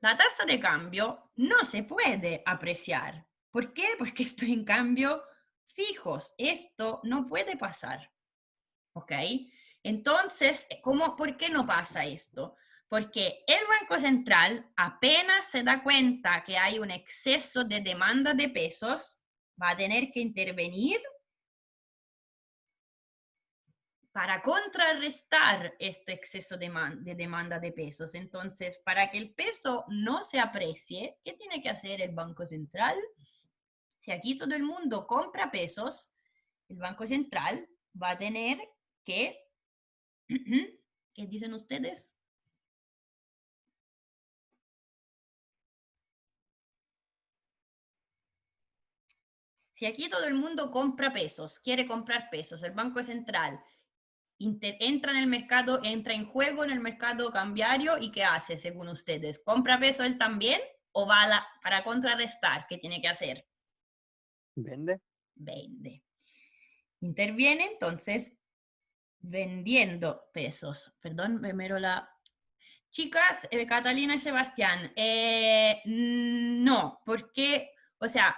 la tasa de cambio no se puede apreciar. ¿Por qué? Porque estoy en cambio fijos. Esto no puede pasar. ¿Ok? Entonces, ¿por qué no pasa esto? Porque el Banco Central apenas se da cuenta que hay un exceso de demanda de pesos, va a tener que intervenir para contrarrestar este exceso de demanda de pesos. Entonces, para que el peso no se aprecie, ¿qué tiene que hacer el Banco Central? Si aquí todo el mundo compra pesos, el Banco Central va a tener que, ¿qué dicen ustedes? Si aquí todo el mundo compra pesos, quiere comprar pesos, el Banco Central entra en el mercado, entra en juego en el mercado cambiario y ¿qué hace según ustedes? ¿Compra peso él también o va para contrarrestar? ¿Qué tiene que hacer? Vende. Vende. Interviene entonces vendiendo pesos. Perdón, primero la... Chicas, Catalina y Sebastián, no, porque, o sea,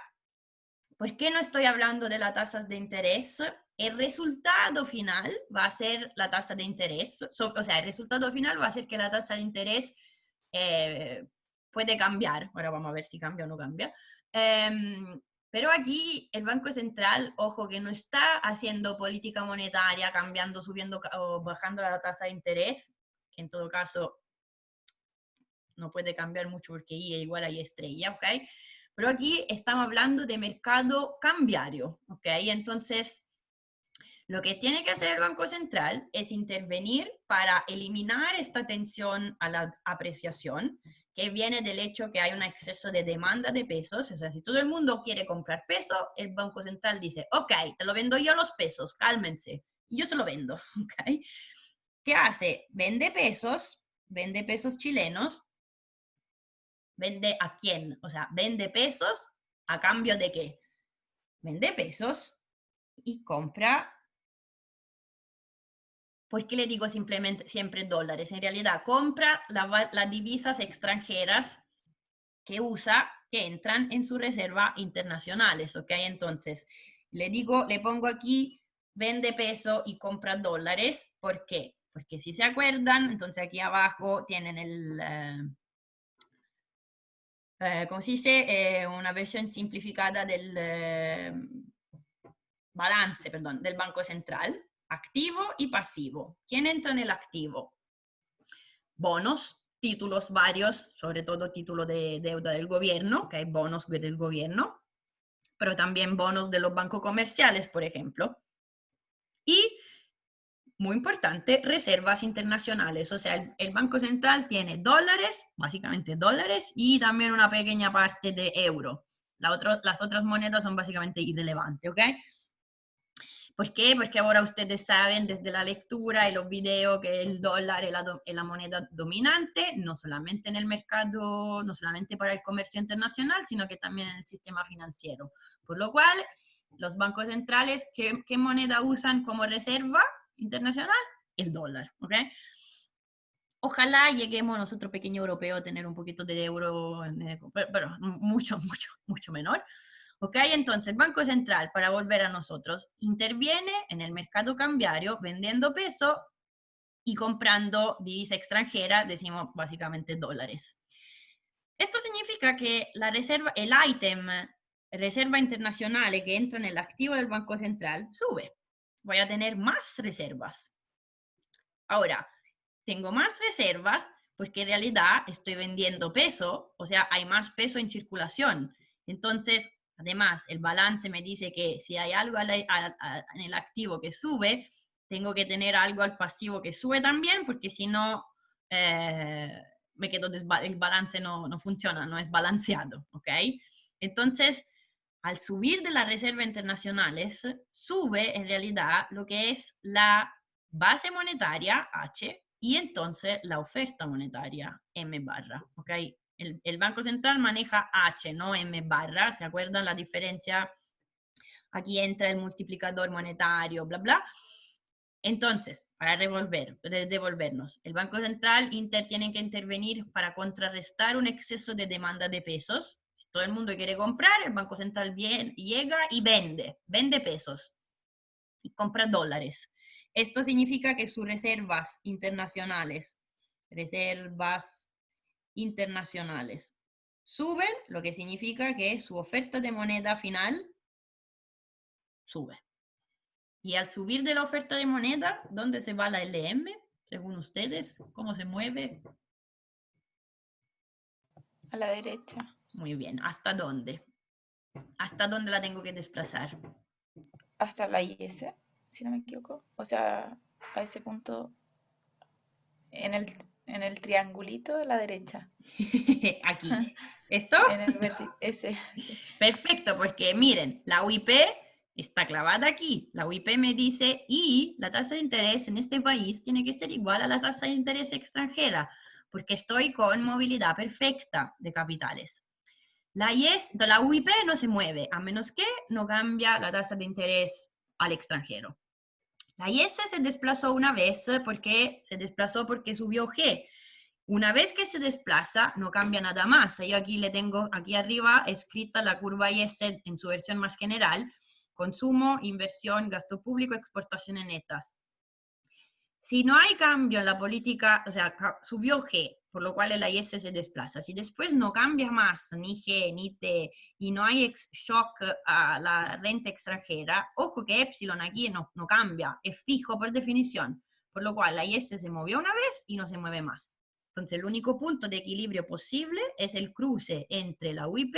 ¿por qué no estoy hablando de las tasas de interés? El resultado final va a ser la tasa de interés, o sea, el resultado final va a ser que la tasa de interés puede cambiar. Ahora vamos a ver si cambia o no cambia. Pero aquí el Banco Central, ojo, que no está haciendo política monetaria, cambiando, subiendo o bajando la tasa de interés, que en todo caso no puede cambiar mucho porque I es igual a I estrella, ¿ok? Pero aquí estamos hablando de mercado cambiario, ¿ok? Entonces, lo que tiene que hacer el Banco Central es intervenir para eliminar esta tensión a la apreciación que viene del hecho que hay un exceso de demanda de pesos. O sea, si todo el mundo quiere comprar peso, el Banco Central dice, ok, te lo vendo yo los pesos, cálmense, y yo se lo vendo, ¿ok? ¿Qué hace? Vende pesos chilenos. ¿Vende a quién? O sea, vende pesos a cambio de qué? Vende pesos y compra. ¿Por qué le digo simplemente siempre dólares? En realidad, compra las divisas extranjeras que usa, que entran en su reserva internacionales, ¿ok? Entonces, le pongo aquí, vende peso y compra dólares. ¿Por qué? Porque si se acuerdan, entonces aquí abajo tienen ¿cómo se dice? Una versión simplificada del balance, perdón, del Banco Central, activo y pasivo. ¿Quién entra en el activo? Bonos, títulos varios, sobre todo títulos de deuda del gobierno, que hay bonos del gobierno, pero también bonos de los bancos comerciales, por ejemplo. Y muy importante, reservas internacionales. O sea, el Banco Central tiene dólares, básicamente dólares, y también una pequeña parte de euro. Las otras monedas son básicamente irrelevantes, ¿ok? ¿Por qué? Porque ahora ustedes saben desde la lectura y los videos que el dólar es la moneda dominante, no solamente en el mercado, no solamente para el comercio internacional, sino que también en el sistema financiero. Por lo cual, los bancos centrales, ¿qué moneda usan como reserva internacional? El dólar, ¿ok? Ojalá lleguemos nosotros, pequeño europeo, a tener un poquito de euro, pero mucho, mucho, mucho menor. ¿Ok? Entonces, el Banco Central, para volver a nosotros, interviene en el mercado cambiario vendiendo peso y comprando divisa extranjera, decimos básicamente dólares. Esto significa que la reserva, el ítem reserva internacional que entra en el activo del Banco Central sube. Voy a tener más reservas. Ahora, tengo más reservas porque en realidad estoy vendiendo peso, o sea, hay más peso en circulación. Entonces, además, el balance me dice que si hay algo en el activo que sube, tengo que tener algo al pasivo que sube también, porque si no, me quedo el balance no funciona, no es balanceado, ¿ok? Entonces, al subir de las reservas internacionales, sube en realidad lo que es la base monetaria, H, y entonces la oferta monetaria, M barra, ¿ok? El Banco Central maneja H, no M barra, ¿se acuerdan la diferencia? Aquí entra el multiplicador monetario, bla, bla. Entonces, para devolvernos, el Banco Central tiene que intervenir para contrarrestar un exceso de demanda de pesos. Si todo el mundo quiere comprar, el Banco Central llega y vende pesos y compra dólares. Esto significa que sus reservas internacionales suben, lo que significa que su oferta de moneda final sube. Y al subir de la oferta de moneda, ¿dónde se va la LM? Según ustedes, ¿cómo se mueve? A la derecha. Muy bien, ¿hasta dónde? ¿Hasta dónde la tengo que desplazar? Hasta la IS, si no me equivoco. O sea, a ese punto en el triangulito de la derecha. Aquí. ¿Esto? En el ese. Perfecto, porque miren, la UIP está clavada aquí. La UIP me dice, y la tasa de interés en este país tiene que ser igual a la tasa de interés extranjera, porque estoy con movilidad perfecta de capitales. La UIP no se mueve, a menos que no cambia la tasa de interés al extranjero. La IS se desplazó una vez porque subió G. Una vez que se desplaza, no cambia nada más. Yo aquí le tengo aquí arriba escrita la curva IS en su versión más general: consumo, inversión, gasto público, exportaciones netas. Si no hay cambio en la política, o sea, subió G, por lo cual la IS se desplaza. Si después no cambia más ni G ni T y no hay shock a la renta extranjera, ojo que Epsilon aquí no cambia, es fijo por definición, por lo cual la IS se movió una vez y no se mueve más. Entonces, el único punto de equilibrio posible es el cruce entre la UIP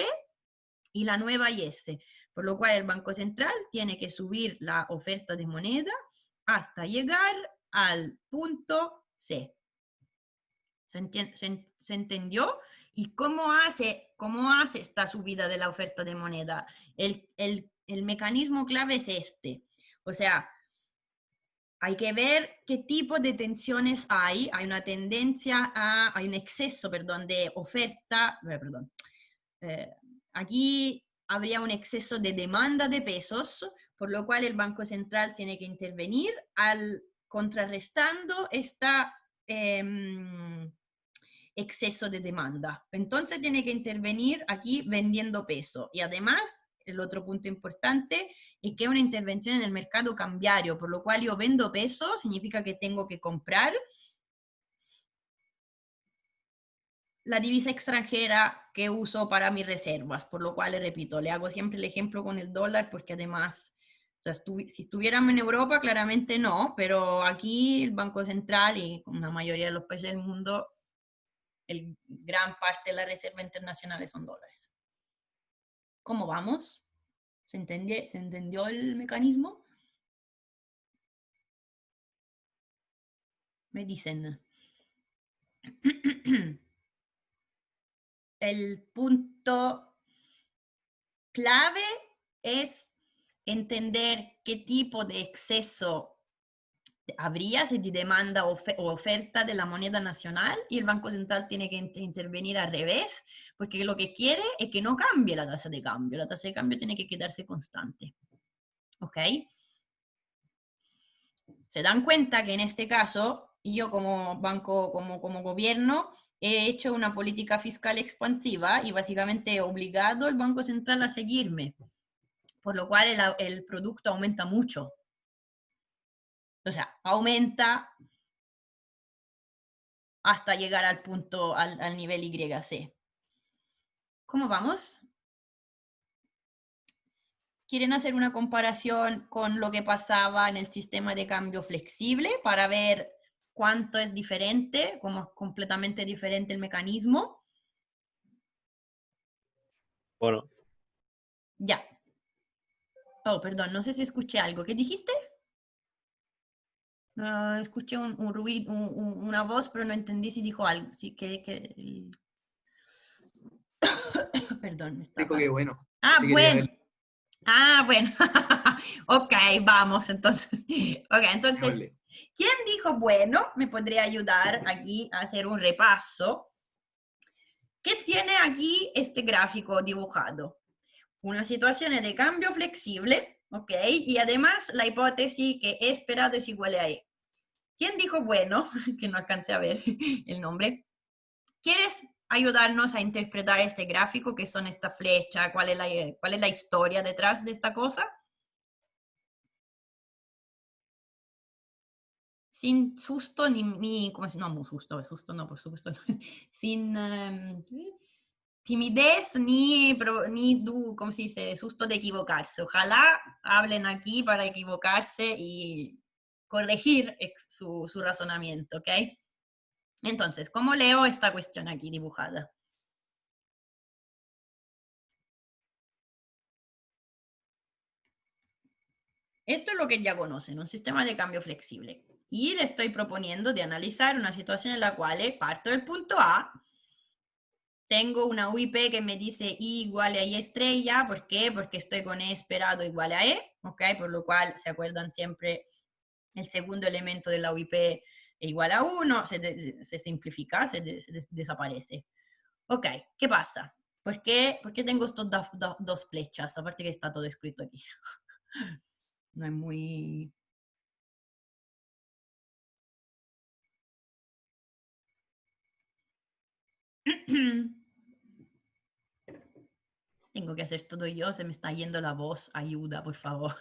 y la nueva IS, por lo cual el Banco Central tiene que subir la oferta de moneda hasta llegar al punto C. ¿Se entendió? ¿Y cómo hace esta subida de la oferta de moneda? El mecanismo clave es este. O sea, hay que ver qué tipo de tensiones hay. Hay una tendencia hay un exceso, de oferta, aquí habría un exceso de demanda de pesos, por lo cual el Banco Central tiene que intervenir contrarrestando esta exceso de demanda. Entonces tiene que intervenir aquí vendiendo peso. Y además, el otro punto importante es que es una intervención en el mercado cambiario, por lo cual yo vendo peso, significa que tengo que comprar la divisa extranjera que uso para mis reservas, por lo cual, le repito, le hago siempre el ejemplo con el dólar, porque además, o sea, si estuviéramos en Europa, claramente no, pero aquí el Banco Central y la mayoría de los países del mundo, gran parte de la reserva internacional son dólares. ¿Cómo vamos? ¿Se entendió el mecanismo? Me dicen. El punto clave es entender qué tipo de exceso habría si demanda o oferta de la moneda nacional, y el Banco Central tiene que intervenir al revés, porque lo que quiere es que no cambie la tasa de cambio. La tasa de cambio tiene que quedarse constante. ¿Ok? Se dan cuenta que en este caso, yo como banco, como gobierno, he hecho una política fiscal expansiva y básicamente he obligado al Banco Central a seguirme, por lo cual el producto aumenta mucho. O sea, aumenta hasta llegar al punto, al nivel YC. ¿Cómo vamos? ¿Quieren hacer una comparación con lo que pasaba en el sistema de cambio flexible para ver cuánto es diferente, cómo es completamente diferente el mecanismo? Bueno, Ya. Oh, perdón, no sé si escuché algo. ¿Qué dijiste? Escuché un ruido, una voz, pero no entendí si dijo algo. Sí, perdón, me Dijo estaba... que bueno. Ah, Sí quería bueno. ver. Ah, bueno. Ok, vamos entonces. Ok, entonces, Démosle. ¿quién dijo bueno? Me podría ayudar aquí a hacer un repaso. ¿Qué tiene aquí este gráfico dibujado? Una situación de cambio flexible, ¿ok? Y además la hipótesis que E esperado es igual a E. ¿Quién dijo bueno? Que no alcancé a ver el nombre. ¿Quieres ayudarnos a interpretar este gráfico? ¿Qué son estas flechas? ¿Cuál es la historia detrás de esta cosa? Sin susto ni ¿cómo se llama? No, susto no, por supuesto no. Sin timidez ¿cómo se dice? Susto de equivocarse. Ojalá hablen aquí para equivocarse y corregir su razonamiento, ¿ok? Entonces, ¿cómo leo esta cuestión aquí dibujada? Esto es lo que ya conocen, un sistema de cambio flexible. Y le estoy proponiendo de analizar una situación en la cual parto del punto A, tengo una UIP que me dice I igual a I estrella, ¿por qué? Porque estoy con E esperado igual a E, ¿ok? Por lo cual, se acuerdan siempre, el segundo elemento de la UIP es igual a 1, se simplifica, se desaparece. Ok, ¿qué pasa? ¿Por qué tengo estos dos flechas? Aparte que está todo escrito aquí. No es muy... Tengo que hacer todo yo, se me está yendo la voz. Ayuda, por favor.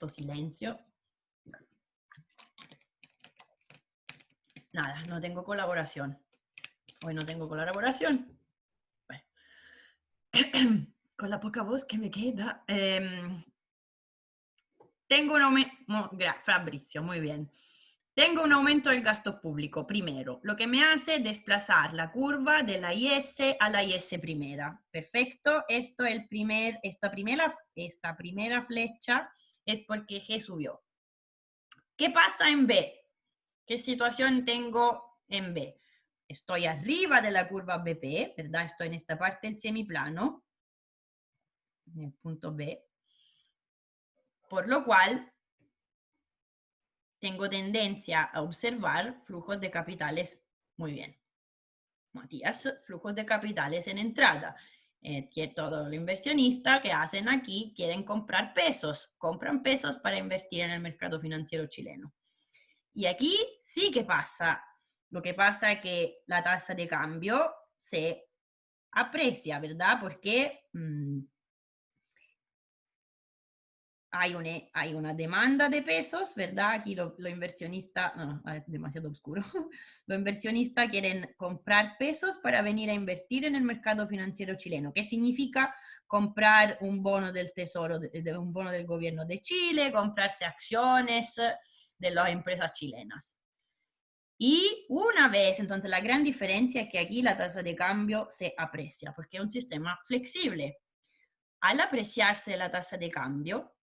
Silencio. Nada, no tengo colaboración. Hoy no tengo colaboración. Bueno. Con la poca voz que me queda. Tengo un aumento... Fabrizio, muy bien. Tengo un aumento del gasto público, primero, lo que me hace desplazar la curva de la IS a la IS primera. Perfecto, esta primera flecha es porque G subió. ¿Qué pasa en B? ¿Qué situación tengo en B? Estoy arriba de la curva BP, ¿verdad? Estoy en esta parte del semiplano, en el punto B, por lo cual tengo tendencia a observar flujos de capitales muy bien. Matías, flujos de capitales en entrada. Que todos los inversionistas que hacen aquí quieren comprar pesos, compran pesos para invertir en el mercado financiero chileno. Y aquí sí que pasa. Lo que pasa es que la tasa de cambio se aprecia, ¿verdad? Porque hay una demanda de pesos, ¿verdad? Aquí los inversionistas, no, es demasiado oscuro, los inversionistas quieren comprar pesos para venir a invertir en el mercado financiero chileno. ¿Qué significa comprar un bono del Tesoro, un bono del gobierno de Chile, comprarse acciones de las empresas chilenas? Y una vez, entonces la gran diferencia es que aquí la tasa de cambio se aprecia, porque es un sistema flexible. Al apreciarse la tasa de cambio,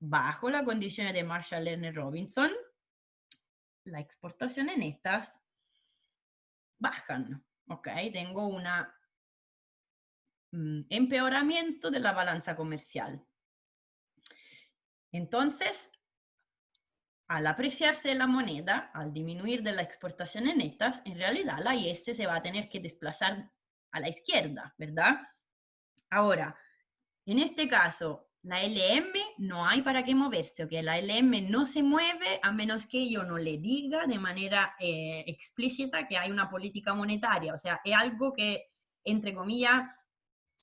bajo la condición de Marshall-Lerner-Robinson, las exportaciones netas bajan, ¿ok? Tengo un empeoramiento de la balanza comercial. Entonces, al apreciarse la moneda, al disminuir de las exportaciones netas, en realidad la IS se va a tener que desplazar a la izquierda, ¿verdad? Ahora, en este caso, la LM no hay para qué moverse, ¿ok? La LM no se mueve a menos que yo no le diga de manera explícita que hay una política monetaria, o sea, es algo que, entre comillas,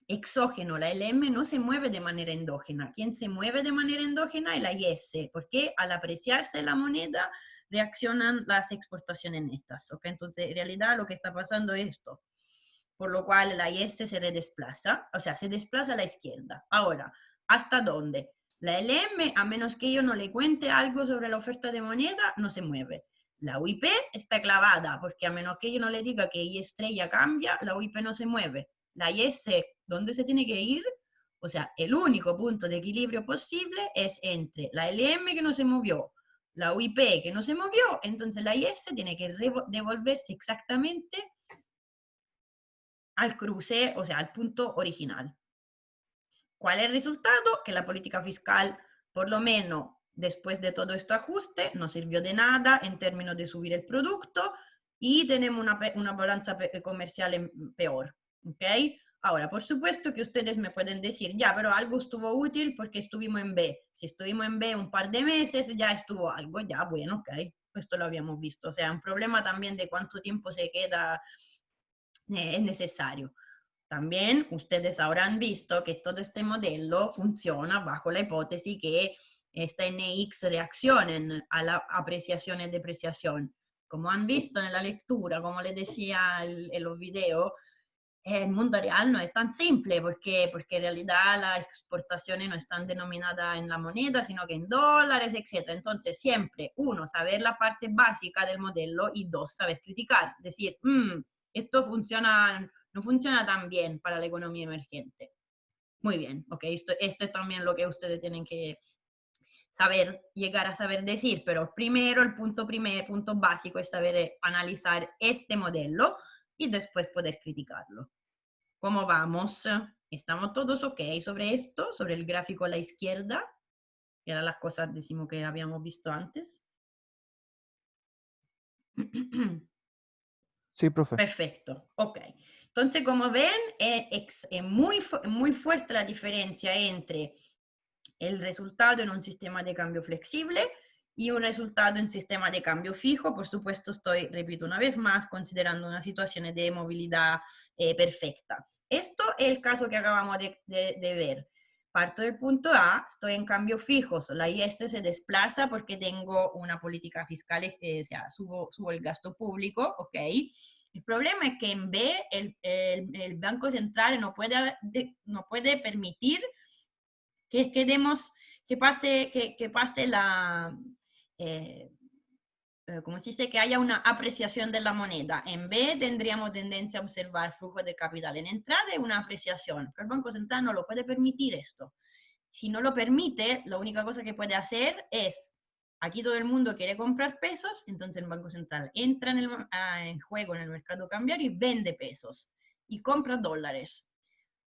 exógeno. La LM no se mueve de manera endógena. Quien se mueve de manera endógena es la IS, porque al apreciarse la moneda, reaccionan las exportaciones netas, ¿ok? Entonces, en realidad lo que está pasando es esto, por lo cual la IS se redesplaza, o sea, se desplaza a la izquierda. Ahora, ¿hasta dónde? La LM, a menos que yo no le cuente algo sobre la oferta de moneda, no se mueve. La UIP está clavada, porque a menos que yo no le diga que Y estrella cambia, la UIP no se mueve. La IS, ¿dónde se tiene que ir? O sea, el único punto de equilibrio posible es entre la LM que no se movió, la UIP que no se movió, entonces la IS tiene que devolverse exactamente al cruce, o sea, al punto original. ¿Cuál es el resultado? Que la política fiscal, por lo menos después de todo este ajuste, no sirvió de nada en términos de subir el producto y tenemos una balanza comercial peor. ¿Ok? Ahora, por supuesto que ustedes me pueden decir, ya, pero algo estuvo útil porque estuvimos en B. Si estuvimos en B un par de meses, ya estuvo algo, ya, bueno, ok, esto lo habíamos visto. O sea, un problema también de cuánto tiempo se queda es necesario. También ustedes habrán visto que todo este modelo funciona bajo la hipótesis que esta NX reaccionen a la apreciación y depreciación. Como han visto en la lectura, como les decía en los videos, el mundo real no es tan simple porque en realidad las exportaciones no están denominadas en la moneda, sino que en dólares, etc. Entonces, siempre, uno, saber la parte básica del modelo y dos, saber criticar. Decir, esto funciona, no funciona tan bien para la economía emergente. Muy bien, ok, esto es también lo que ustedes tienen que saber, llegar a saber decir, pero primero, el punto básico es saber analizar este modelo y después poder criticarlo. ¿Cómo vamos? ¿Estamos todos ok sobre esto? Sobre el gráfico a la izquierda, que eran las cosas, decimos, que habíamos visto antes. Sí, profe. Perfecto, ok. Entonces, como ven, es muy fuerte la diferencia entre el resultado en un sistema de cambio flexible y un resultado en sistema de cambio fijo. Por supuesto, repito una vez más, considerando una situación de movilidad perfecta. Esto es el caso que acabamos de ver. Parto del punto A, estoy en cambio fijos, la IS se desplaza porque tengo una política fiscal, o sea, subo el gasto público, ¿ok? El problema es que en B el Banco Central no puede permitir que pase la, como se dice, que haya una apreciación de la moneda. En B tendríamos tendencia a observar flujo de capital en entrada y una apreciación, pero el Banco Central no lo puede permitir esto. Si no lo permite, la única cosa que puede hacer es, aquí todo el mundo quiere comprar pesos, entonces el Banco Central entra en juego en el mercado cambiario y vende pesos y compra dólares.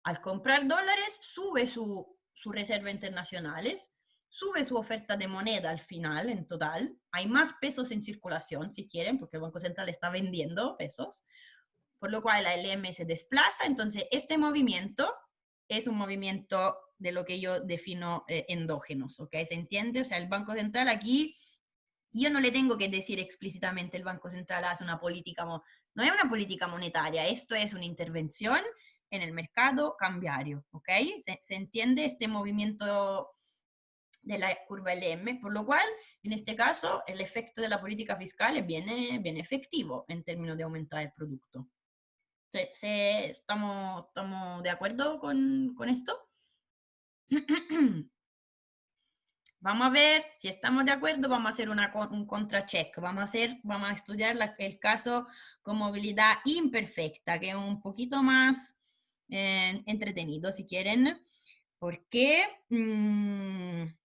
Al comprar dólares, sube sus reservas internacionales, sube su oferta de moneda al final, en total. Hay más pesos en circulación, si quieren, porque el Banco Central está vendiendo pesos, por lo cual la LM se desplaza. Entonces, este movimiento es un movimiento de lo que yo defino endógenos, ¿ok? ¿Se entiende? O sea, el Banco Central aquí, yo no le tengo que decir explícitamente el Banco Central hace una política, no es una política monetaria, esto es una intervención en el mercado cambiario, ¿ok? ¿Se entiende este movimiento de la curva LM? Por lo cual, en este caso, el efecto de la política fiscal es bien efectivo en términos de aumentar el producto. ¿Estamos de acuerdo con esto? Vamos a ver si estamos de acuerdo, vamos a hacer un contracheck, vamos a estudiar el caso con movilidad imperfecta, que es un poquito más entretenido, si quieren, porque en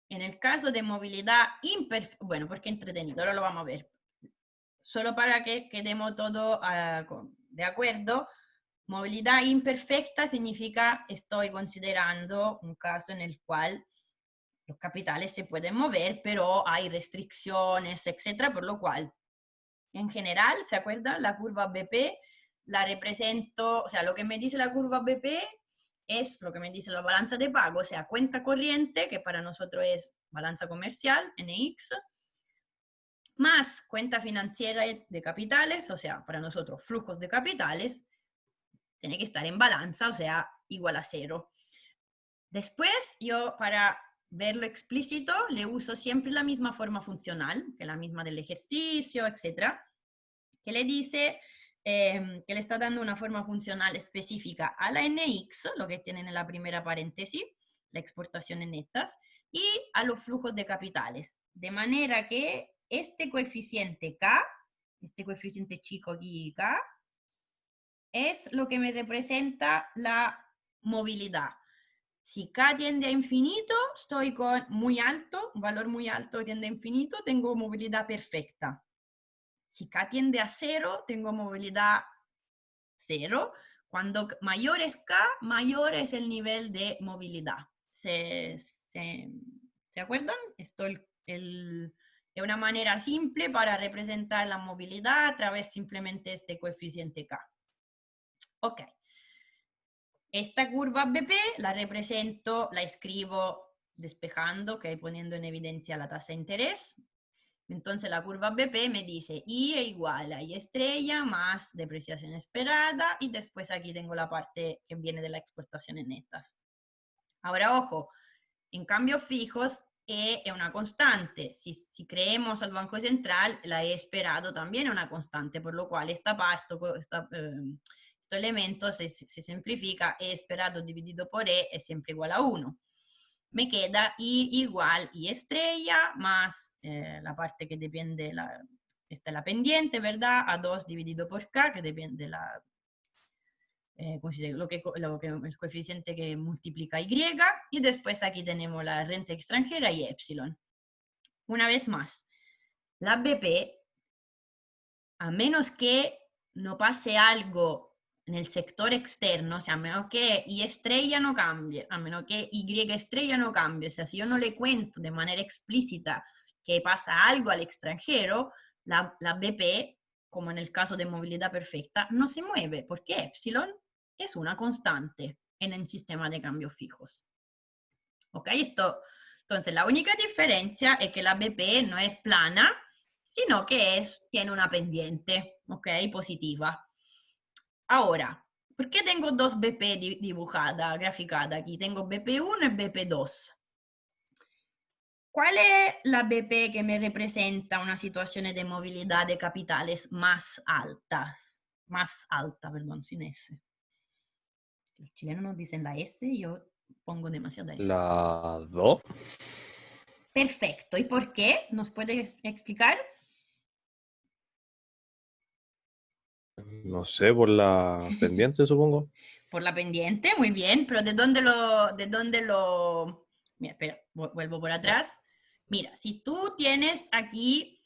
el caso de movilidad imperfecta, bueno, ¿por qué entretenido? Ahora lo vamos a ver. Solo para que quedemos todos de acuerdo, movilidad imperfecta significa estoy considerando un caso en el cual los capitales se pueden mover, pero hay restricciones, etcétera, por lo cual, en general, ¿se acuerdan? La curva BP la represento, o sea, lo que me dice la curva BP es lo que me dice la balanza de pago, o sea, cuenta corriente, que para nosotros es balanza comercial, NX, más cuenta financiera de capitales, o sea, para nosotros flujos de capitales, tiene que estar en balanza, o sea, igual a 0. Después, yo para verlo explícito, le uso siempre la misma forma funcional, que es la misma del ejercicio, etc., que le dice que le está dando una forma funcional específica a la NX, lo que tienen en la primera paréntesis, la exportación en netas, y a los flujos de capitales. De manera que este coeficiente K, este coeficiente chico aquí K, es lo que me representa la movilidad. Si K tiende a infinito, estoy con muy alto, un valor muy alto tiende a infinito, tengo movilidad perfecta. Si K tiende a cero, tengo movilidad cero. Cuando mayor es K, mayor es el nivel de movilidad. ¿Se acuerdan? Esto es una manera simple para representar la movilidad a través simplemente de este coeficiente K. Ok. Esta curva BP la represento, la escribo despejando, okay, poniendo en evidencia la tasa de interés. Entonces la curva BP me dice I es igual a I estrella más depreciación esperada, y después aquí tengo la parte que viene de la exportación en netas. Ahora, ojo, en cambios fijos E es una constante. Si creemos al Banco Central, la E esperado también es una constante, por lo cual esta parte, este elemento se simplifica, E esperado dividido por E es siempre igual a 1. Me queda I igual I estrella más la parte que depende, esta es la pendiente, ¿verdad? A2 dividido por K, que depende el coeficiente que multiplica Y, y después aquí tenemos la renta extranjera y epsilon. Una vez más, la BP, a menos que no pase algo en el sector externo, o sea, a menos que Y estrella no cambie, a menos que Y estrella no cambie, o sea, si yo no le cuento de manera explícita que pasa algo al extranjero, la BP, como en el caso de movilidad perfecta, no se mueve, porque epsilon es una constante en el sistema de cambios fijos. ¿Ok? Entonces, la única diferencia es que la BP no es plana, sino que tiene una pendiente, ¿ok? Positiva. Ahora, ¿por qué tengo dos BP dibujadas, graficadas aquí? Tengo BP1 y BP2. ¿Cuál es la BP que me representa una situación de movilidad de capitales más altas? Más alta, perdón, sin S. Los chilenos nos dicen la S, yo pongo demasiada S. La 2. Perfecto. ¿Y por qué? ¿Nos puedes explicar? No sé, por la pendiente, supongo. Por la pendiente, muy bien. Pero ¿de dónde lo... Mira, espera, vuelvo por atrás. Mira, si tú tienes aquí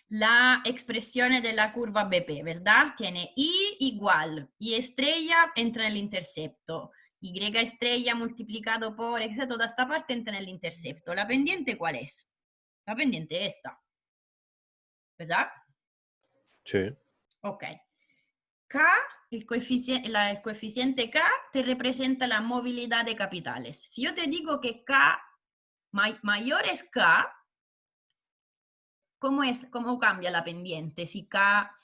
la expresión de la curva BP, ¿verdad? Tiene I igual, Y estrella entra en el intercepto, Y estrella multiplicado por, etc. Toda esta parte entra en el intercepto. ¿La pendiente cuál es? La pendiente esta, ¿verdad? Sí. Ok. K, el coeficiente K te representa la movilidad de capitales. Si yo te digo que K mayor es K, ¿cómo cambia la pendiente? Si K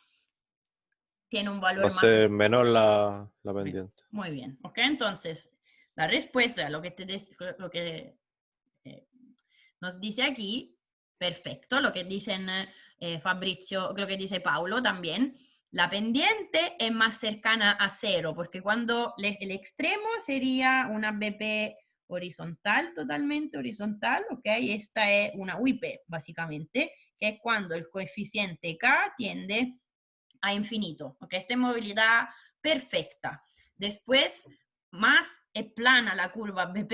tiene un Va valor a más... ser menor la pendiente. Muy bien, ok. Entonces, la respuesta, lo que nos dice aquí, perfecto, lo que dicen Fabrizio, lo que dice Paulo también, la pendiente es más cercana a cero, porque cuando el extremo sería una BP horizontal, totalmente horizontal, ¿ok? Esta es una UIP, básicamente, que es cuando el coeficiente K tiende a infinito, ¿ok? Esta es movilidad perfecta. Después, más es plana la curva BP,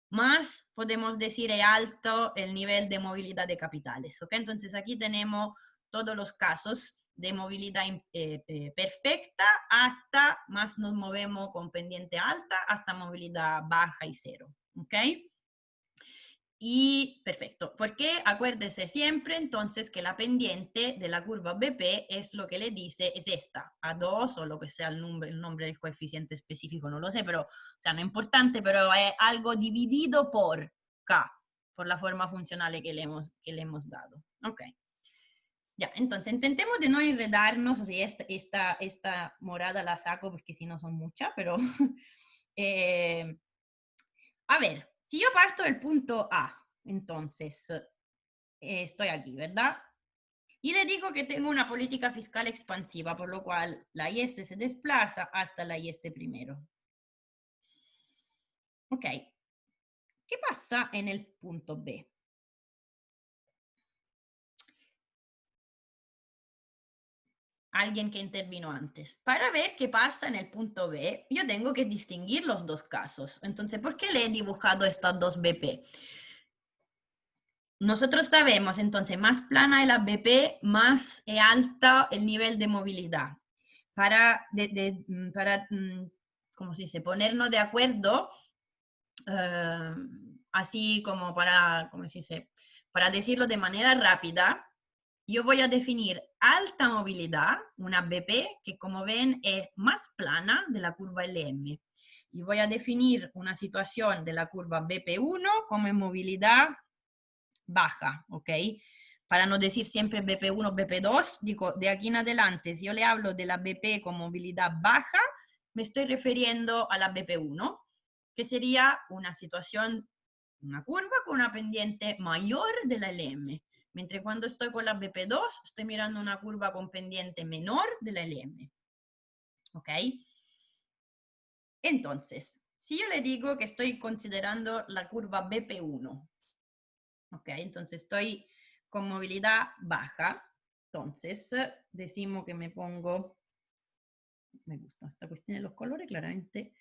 más podemos decir es alto el nivel de movilidad de capitales, ¿ok? Entonces aquí tenemos todos los casos de movilidad perfecta hasta más nos movemos con pendiente alta hasta movilidad baja y cero, ¿ok? Y perfecto, porque acuérdese siempre entonces que la pendiente de la curva BP es lo que le dice, es esta, A2 o lo que sea el nombre del coeficiente específico, no lo sé, pero, o sea, no es importante, pero es algo dividido por K, por la forma funcional que le hemos dado. Ok. Ya, entonces intentemos de no enredarnos, o sea, esta morada la saco porque si no son muchas, pero... a ver, Si yo parto del punto A, entonces, estoy aquí, ¿verdad? Y le digo que tengo una política fiscal expansiva, por lo cual la IS se desplaza hasta la IS primero. Ok. ¿Qué pasa en el punto B? Alguien que intervino antes. Para ver qué pasa en el punto B, yo tengo que distinguir los dos casos. Entonces, ¿por qué le he dibujado estas dos BP? Nosotros sabemos, entonces, más plana es la BP, más alta el nivel de movilidad. Para, ¿cómo se dice? Ponernos de acuerdo, así como para, ¿cómo se dice? Para decirlo de manera rápida, yo voy a definir alta movilidad, una BP, que como ven es más plana de la curva LM. Y voy a definir una situación de la curva BP1 como en movilidad baja, ¿ok? Para no decir siempre BP1, BP2, digo, de aquí en adelante, si yo le hablo de la BP con movilidad baja, me estoy refiriendo a la BP1, que sería una situación, una curva con una pendiente mayor de la LM. Mientras cuando estoy con la BP2, estoy mirando una curva con pendiente menor de la LM. ¿Ok? Entonces, si yo le digo que estoy considerando la curva BP1, ¿ok? Entonces estoy con movilidad baja. Entonces, decimos que me pongo, me gusta esta cuestión de los colores, claramente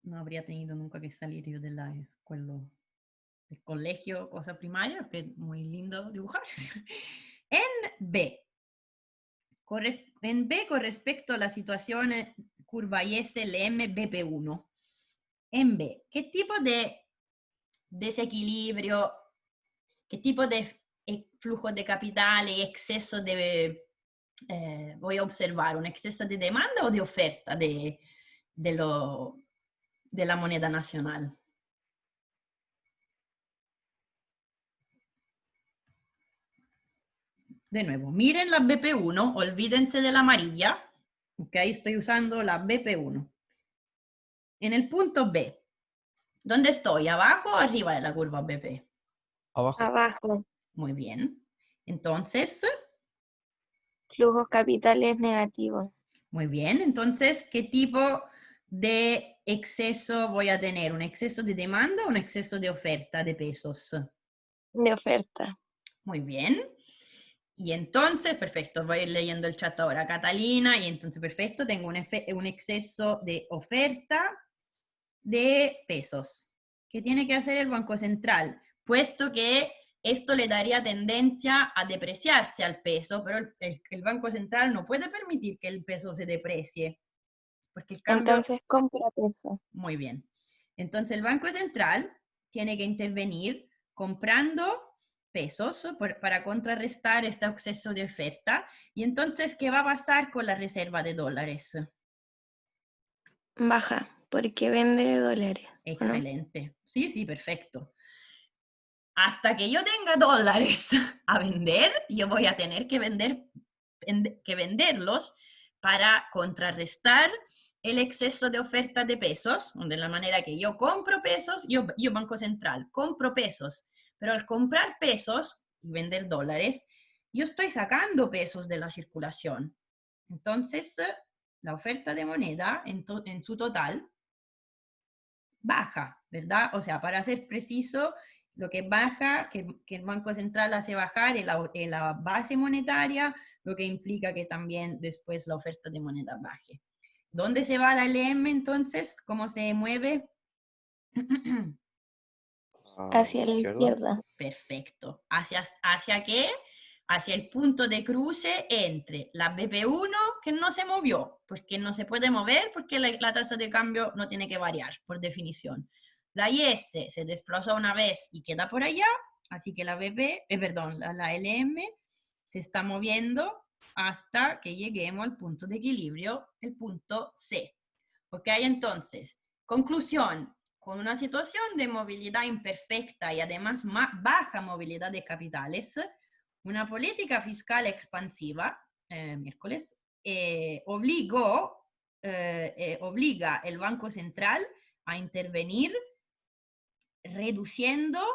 no habría tenido nunca que salir yo de la escuela, del colegio, cosa primaria, que es muy lindo dibujar. En B, con respecto a la situación curva ISLM BP1, en B, ¿qué tipo de desequilibrio, qué tipo de flujo de capital y exceso de, voy a observar? ¿Un exceso de demanda o de oferta de la moneda nacional? De nuevo, miren la BP1, olvídense de la amarilla, ok, estoy usando la BP1. En el punto B, ¿dónde estoy? ¿Abajo o arriba de la curva BP? Abajo. Abajo, Muy bien. Entonces, flujos capitales negativos, muy bien. Entonces, ¿qué tipo de exceso voy a tener? ¿Un exceso de demanda o un exceso de oferta de pesos? de oferta. Muy bien. Y entonces, perfecto, voy a ir leyendo el chat ahora, Catalina, y entonces, perfecto, tengo un exceso de oferta de pesos. ¿Qué tiene que hacer el Banco Central? Puesto que esto le daría tendencia a depreciarse al peso, pero el Banco Central no puede permitir que el peso se deprecie, porque el cambio... Entonces compra peso. Muy bien. Entonces el Banco Central tiene que intervenir comprando pesos para contrarrestar este exceso de oferta. Y entonces, ¿qué va a pasar con la reserva de dólares? Baja, porque vende dólares. ¿O no? Excelente. Sí, sí, perfecto. Hasta que yo tenga dólares a vender, yo voy a tener que venderlos para contrarrestar el exceso de oferta de pesos, de la manera que yo compro pesos, yo Banco Central, compro pesos, pero al comprar pesos y vender dólares, yo estoy sacando pesos de la circulación. Entonces, la oferta de moneda en su total baja, ¿verdad? O sea, para ser preciso, lo que baja, que el Banco Central hace bajar en la base monetaria, lo que implica que también después la oferta de moneda baje. ¿Dónde se va la LM entonces? ¿Cómo se mueve? Hacia la izquierda. Perfecto. ¿Hacia qué? Hacia el punto de cruce entre la BP1, que no se movió, porque no se puede mover, porque la tasa de cambio no tiene que variar, por definición. La IS se desplazó una vez y queda por allá, así que la la LM se está moviendo hasta que lleguemos al punto de equilibrio, el punto C. ¿Ok? Entonces, conclusión, con una situación de movilidad imperfecta y además baja movilidad de capitales, una política fiscal expansiva, miércoles, obliga el Banco Central a intervenir reduciendo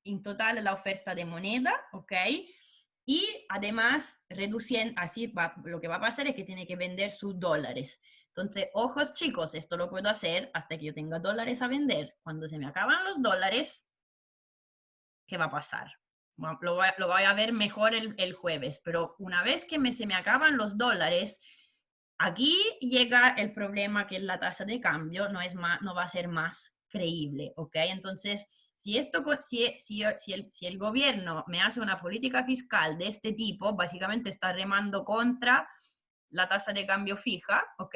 en total la oferta de moneda, ¿ok? Y además, lo que va a pasar es que tiene que vender sus dólares. Entonces, ojos chicos, esto lo puedo hacer hasta que yo tenga dólares a vender. Cuando se me acaban los dólares, ¿qué va a pasar? Lo voy a ver mejor el jueves, pero una vez que se me acaban los dólares, aquí llega el problema que la tasa de cambio no va a ser más creíble, ¿ok? Entonces, si el gobierno me hace una política fiscal de este tipo, básicamente está remando contra la tasa de cambio fija, ¿ok?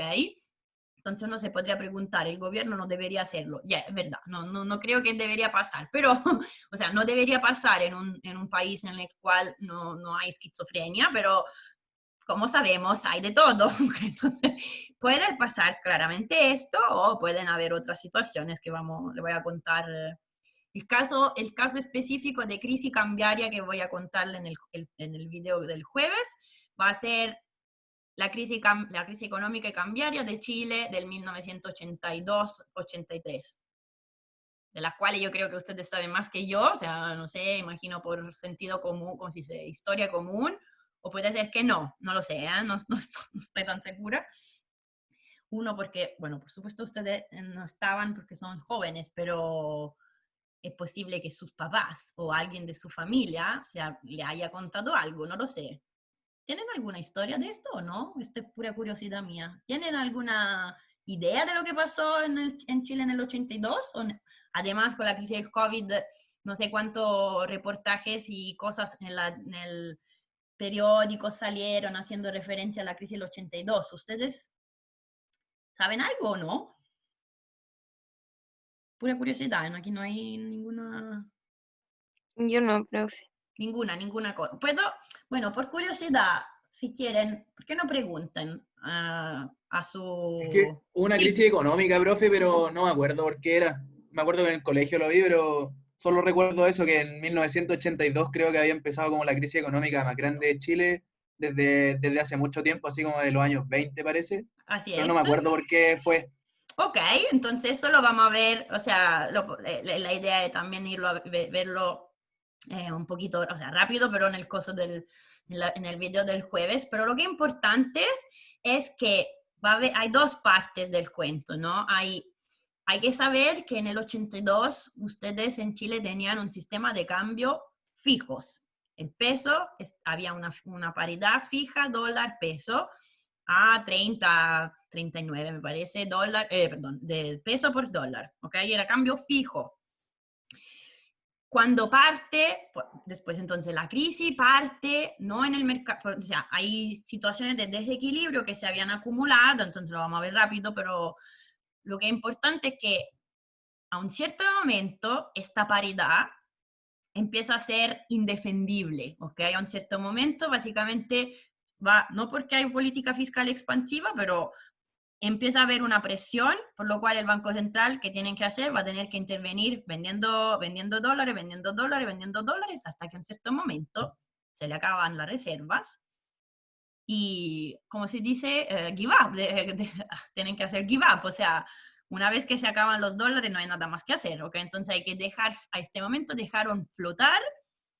Entonces uno se podría preguntar, el gobierno no debería hacerlo. Ya, es verdad, no creo que debería pasar, pero, o sea, no debería pasar en un país en el cual no hay esquizofrenia, pero como sabemos, hay de todo. Entonces, puede pasar claramente esto o pueden haber otras situaciones que le voy a contar. El caso específico de crisis cambiaria que voy a contarle en el video del jueves va a ser la crisis económica y cambiaria de Chile del 1982-83, de las cuales yo creo que ustedes saben más que yo, o sea, no sé, imagino por sentido común, como si dice, historia común, o puede ser que no lo sé, ¿eh? No estoy tan segura. Uno, porque, bueno, por supuesto ustedes no estaban porque son jóvenes, pero es posible que sus papás o alguien de su familia le haya contado algo, no lo sé. ¿Tienen alguna historia de esto o no? Esto es pura curiosidad mía. ¿Tienen alguna idea de lo que pasó en Chile en el 82? Además, con la crisis del COVID, no sé cuántos reportajes y cosas en el periódico salieron haciendo referencia a la crisis del 82. ¿Ustedes saben algo o no? Pura curiosidad, ¿no? Aquí no hay ninguna... Yo no, profe. Ninguna cosa. Bueno, por curiosidad, si quieren, ¿por qué no preguntan a su... Es que hubo una Sí, crisis económica, profe, pero no me acuerdo por qué era. Me acuerdo que en el colegio lo vi, pero solo recuerdo eso, que en 1982 creo que había empezado como la crisis económica más grande de Chile desde hace mucho tiempo, así como de los años 20 parece, así pero no me es. acuerdo por qué fue. Ok, entonces eso lo vamos a ver, o sea, la idea es también verlo un poquito, o sea, rápido, pero en el coso en el video del jueves. Pero lo que es importante es que hay dos partes del cuento, ¿no? Hay que saber que en el 82 ustedes en Chile tenían un sistema de cambio fijos. El peso, había una paridad fija, dólar-peso, a 30, 39, me parece, del peso por dólar, ¿ok? Era cambio fijo. Cuando parte, después entonces la crisis parte, no en el mercado, o sea, hay situaciones de desequilibrio que se habían acumulado, entonces lo vamos a ver rápido, pero lo que es importante es que a un cierto momento esta paridad empieza a ser indefendible, ¿ok? A un cierto momento básicamente no porque hay política fiscal expansiva, pero empieza a haber una presión, por lo cual el Banco Central, ¿qué tienen que hacer? Va a tener que intervenir vendiendo dólares, hasta que en cierto momento se le acaban las reservas y, como se dice, give up, tienen que hacer give up, o sea, una vez que se acaban los dólares no hay nada más que hacer, ¿ok? Entonces hay que a este momento dejaron flotar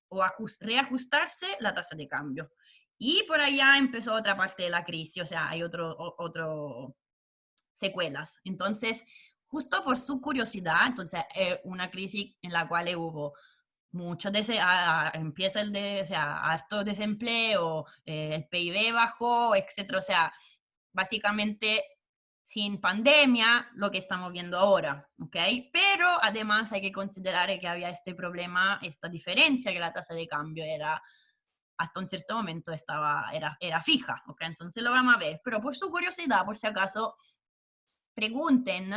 o reajustarse la tasa de cambio. Y por allá empezó otra parte de la crisis, o sea, hay otro secuelas. Entonces, justo por su curiosidad, entonces, una crisis en la cual hubo mucho empieza o sea, harto desempleo, el PIB bajó, etcétera. O sea, básicamente sin pandemia, lo que estamos viendo ahora, ¿ok? Pero además hay que considerar que había este problema, esta diferencia, que la tasa de cambio era hasta un cierto momento era fija, ¿ok? Entonces lo vamos a ver. Pero por su curiosidad, por si acaso, pregunten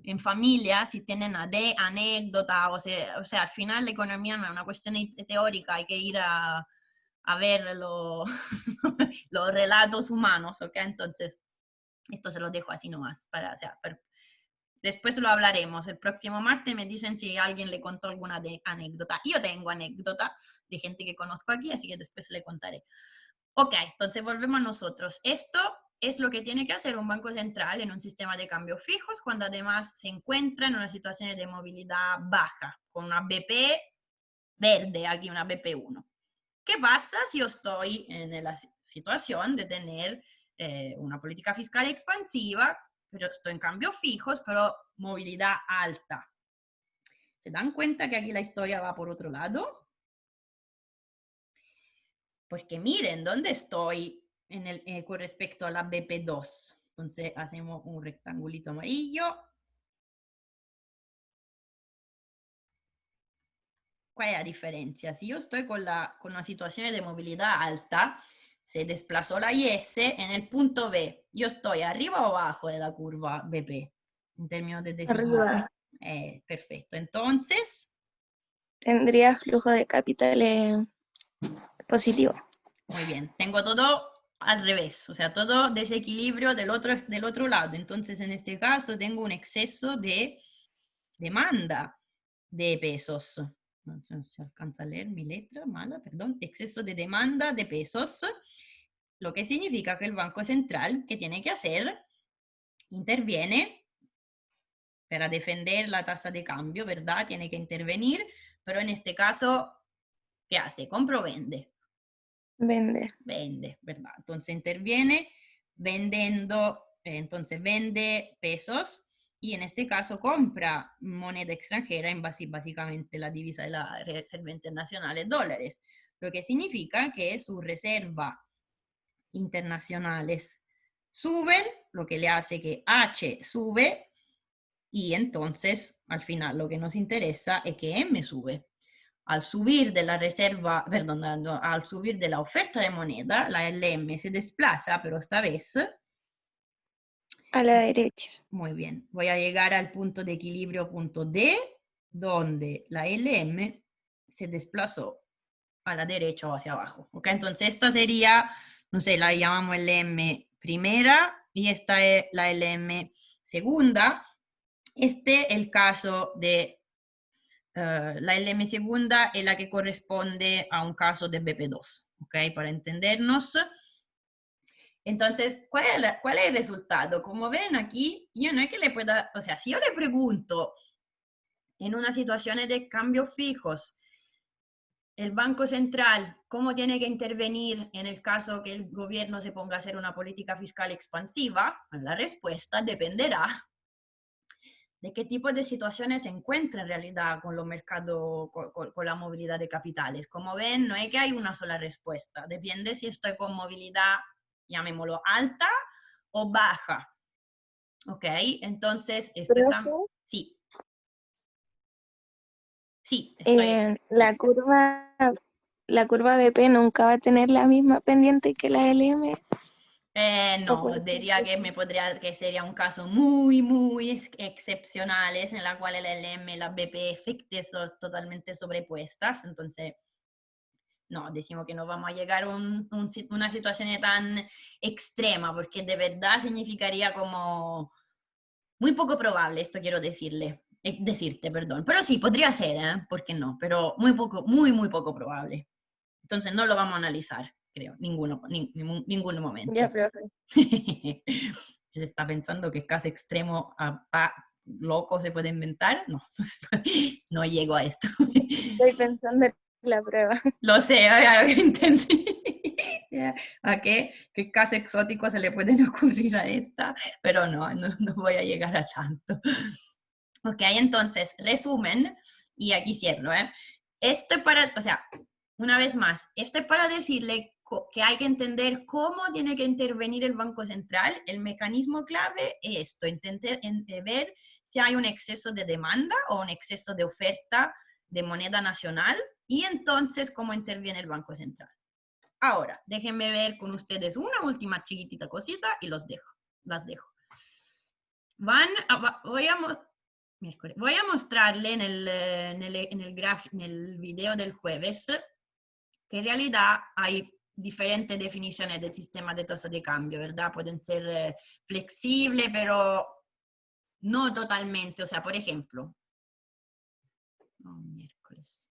en familia si tienen anécdota, o sea, al final la economía no es una cuestión teórica, hay que ir a ver los relatos humanos, ¿ok? Entonces, esto se lo dejo así nomás, después lo hablaremos. El próximo martes me dicen si alguien le contó alguna anécdota. Yo tengo anécdota de gente que conozco aquí, así que después le contaré. Ok, entonces volvemos a nosotros. Esto es lo que tiene que hacer un banco central en un sistema de cambios fijos cuando además se encuentra en una situación de movilidad baja, con una BP verde, aquí una BP1. ¿Qué pasa si yo estoy en la situación de tener una política fiscal expansiva, pero estoy en cambios fijos, pero movilidad alta? ¿Se dan cuenta que aquí la historia va por otro lado? Porque miren, ¿dónde estoy con respecto a la BP2? Entonces hacemos un rectangulito amarillo. ¿Cuál es la diferencia? Si yo estoy con una situación de movilidad alta, se desplazó la IS en el punto B. Yo estoy arriba o abajo de la curva BP, en términos de desigualdad. Arriba. Perfecto. Entonces, Tendría flujo de capitales positivo. muy bien. Tengo todo al revés, o sea, todo desequilibrio del otro lado. Entonces, en este caso, tengo un exceso de demanda de pesos. No sé si se alcanza a leer mi letra, mala, perdón. Exceso de demanda de pesos, lo que significa que el Banco Central, ¿qué tiene que hacer? Interviene para defender la tasa de cambio, ¿verdad? Tiene que intervenir, pero en este caso, ¿qué hace? Compra o vende. Vende. Vende, ¿verdad? Entonces interviene vendiendo, entonces vende pesos y en este caso compra moneda extranjera en básicamente la divisa de la Reserva Internacional es dólares, lo que significa que sus reservas internacionales suben, lo que le hace que H sube y entonces al final lo que nos interesa es que M sube. Al subir de la reserva, perdón, no, al subir de la oferta de moneda, la LM se desplaza, pero esta vez, A la derecha. muy bien, voy a llegar al punto de equilibrio, punto D, donde la LM se desplazó a la derecha o hacia abajo. ¿Ok? Entonces esta sería, no sé, la llamamos LM primera y esta es la LM segunda. Este es el caso de la LM segunda es la que corresponde a un caso de BP2, ¿ok? Para entendernos. Entonces, ¿cuál es el resultado? Como ven aquí, yo no es que le pueda, o sea, si yo le pregunto en una situación de cambios fijos, el Banco Central, ¿cómo tiene que intervenir en el caso que el gobierno se ponga a hacer una política fiscal expansiva? La respuesta dependerá de qué tipo de situaciones se encuentra en realidad con los mercados, con la movilidad de capitales. Como ven, no es que hay una sola respuesta. Depende si estoy con movilidad, llamémoslo, alta o baja. ¿Ok? Entonces, sí. Sí, estoy... La curva BP nunca va a tener la misma pendiente que la LM. No, diría que sería un caso muy excepcionales en la cual el LM y la BP son totalmente sobrepuestas, entonces no, decimos que no vamos a llegar a una situación tan extrema, porque de verdad significaría como muy poco probable, esto quiero decirte, perdón, pero sí, podría ser, ¿eh? ¿Por qué no? Pero muy poco probable. Entonces no lo vamos a analizar, creo, ningún momento. Ya, profe. Se está pensando que caso extremo loco se puede inventar. No, no llego a esto. Estoy pensando en la prueba. Lo sé, ya entendí. ¿A qué caso exótico se le pueden ocurrir a esta? Pero no voy a llegar a tanto. Ok, entonces, resumen, y aquí cierro, ¿eh? Esto es para, o sea, una vez más, esto es para decirle que hay que entender cómo tiene que intervenir el Banco Central. El mecanismo clave es esto, ver si hay un exceso de demanda o un exceso de oferta de moneda nacional y entonces cómo interviene el Banco Central. Ahora, déjenme ver con ustedes una última chiquitita cosita y las dejo. Voy a mostrarle en el video del jueves que en realidad hay diferentes definiciones del sistema de tasa de cambio, ¿verdad? Pueden ser flexibles, pero no totalmente. O sea, por ejemplo, miércoles.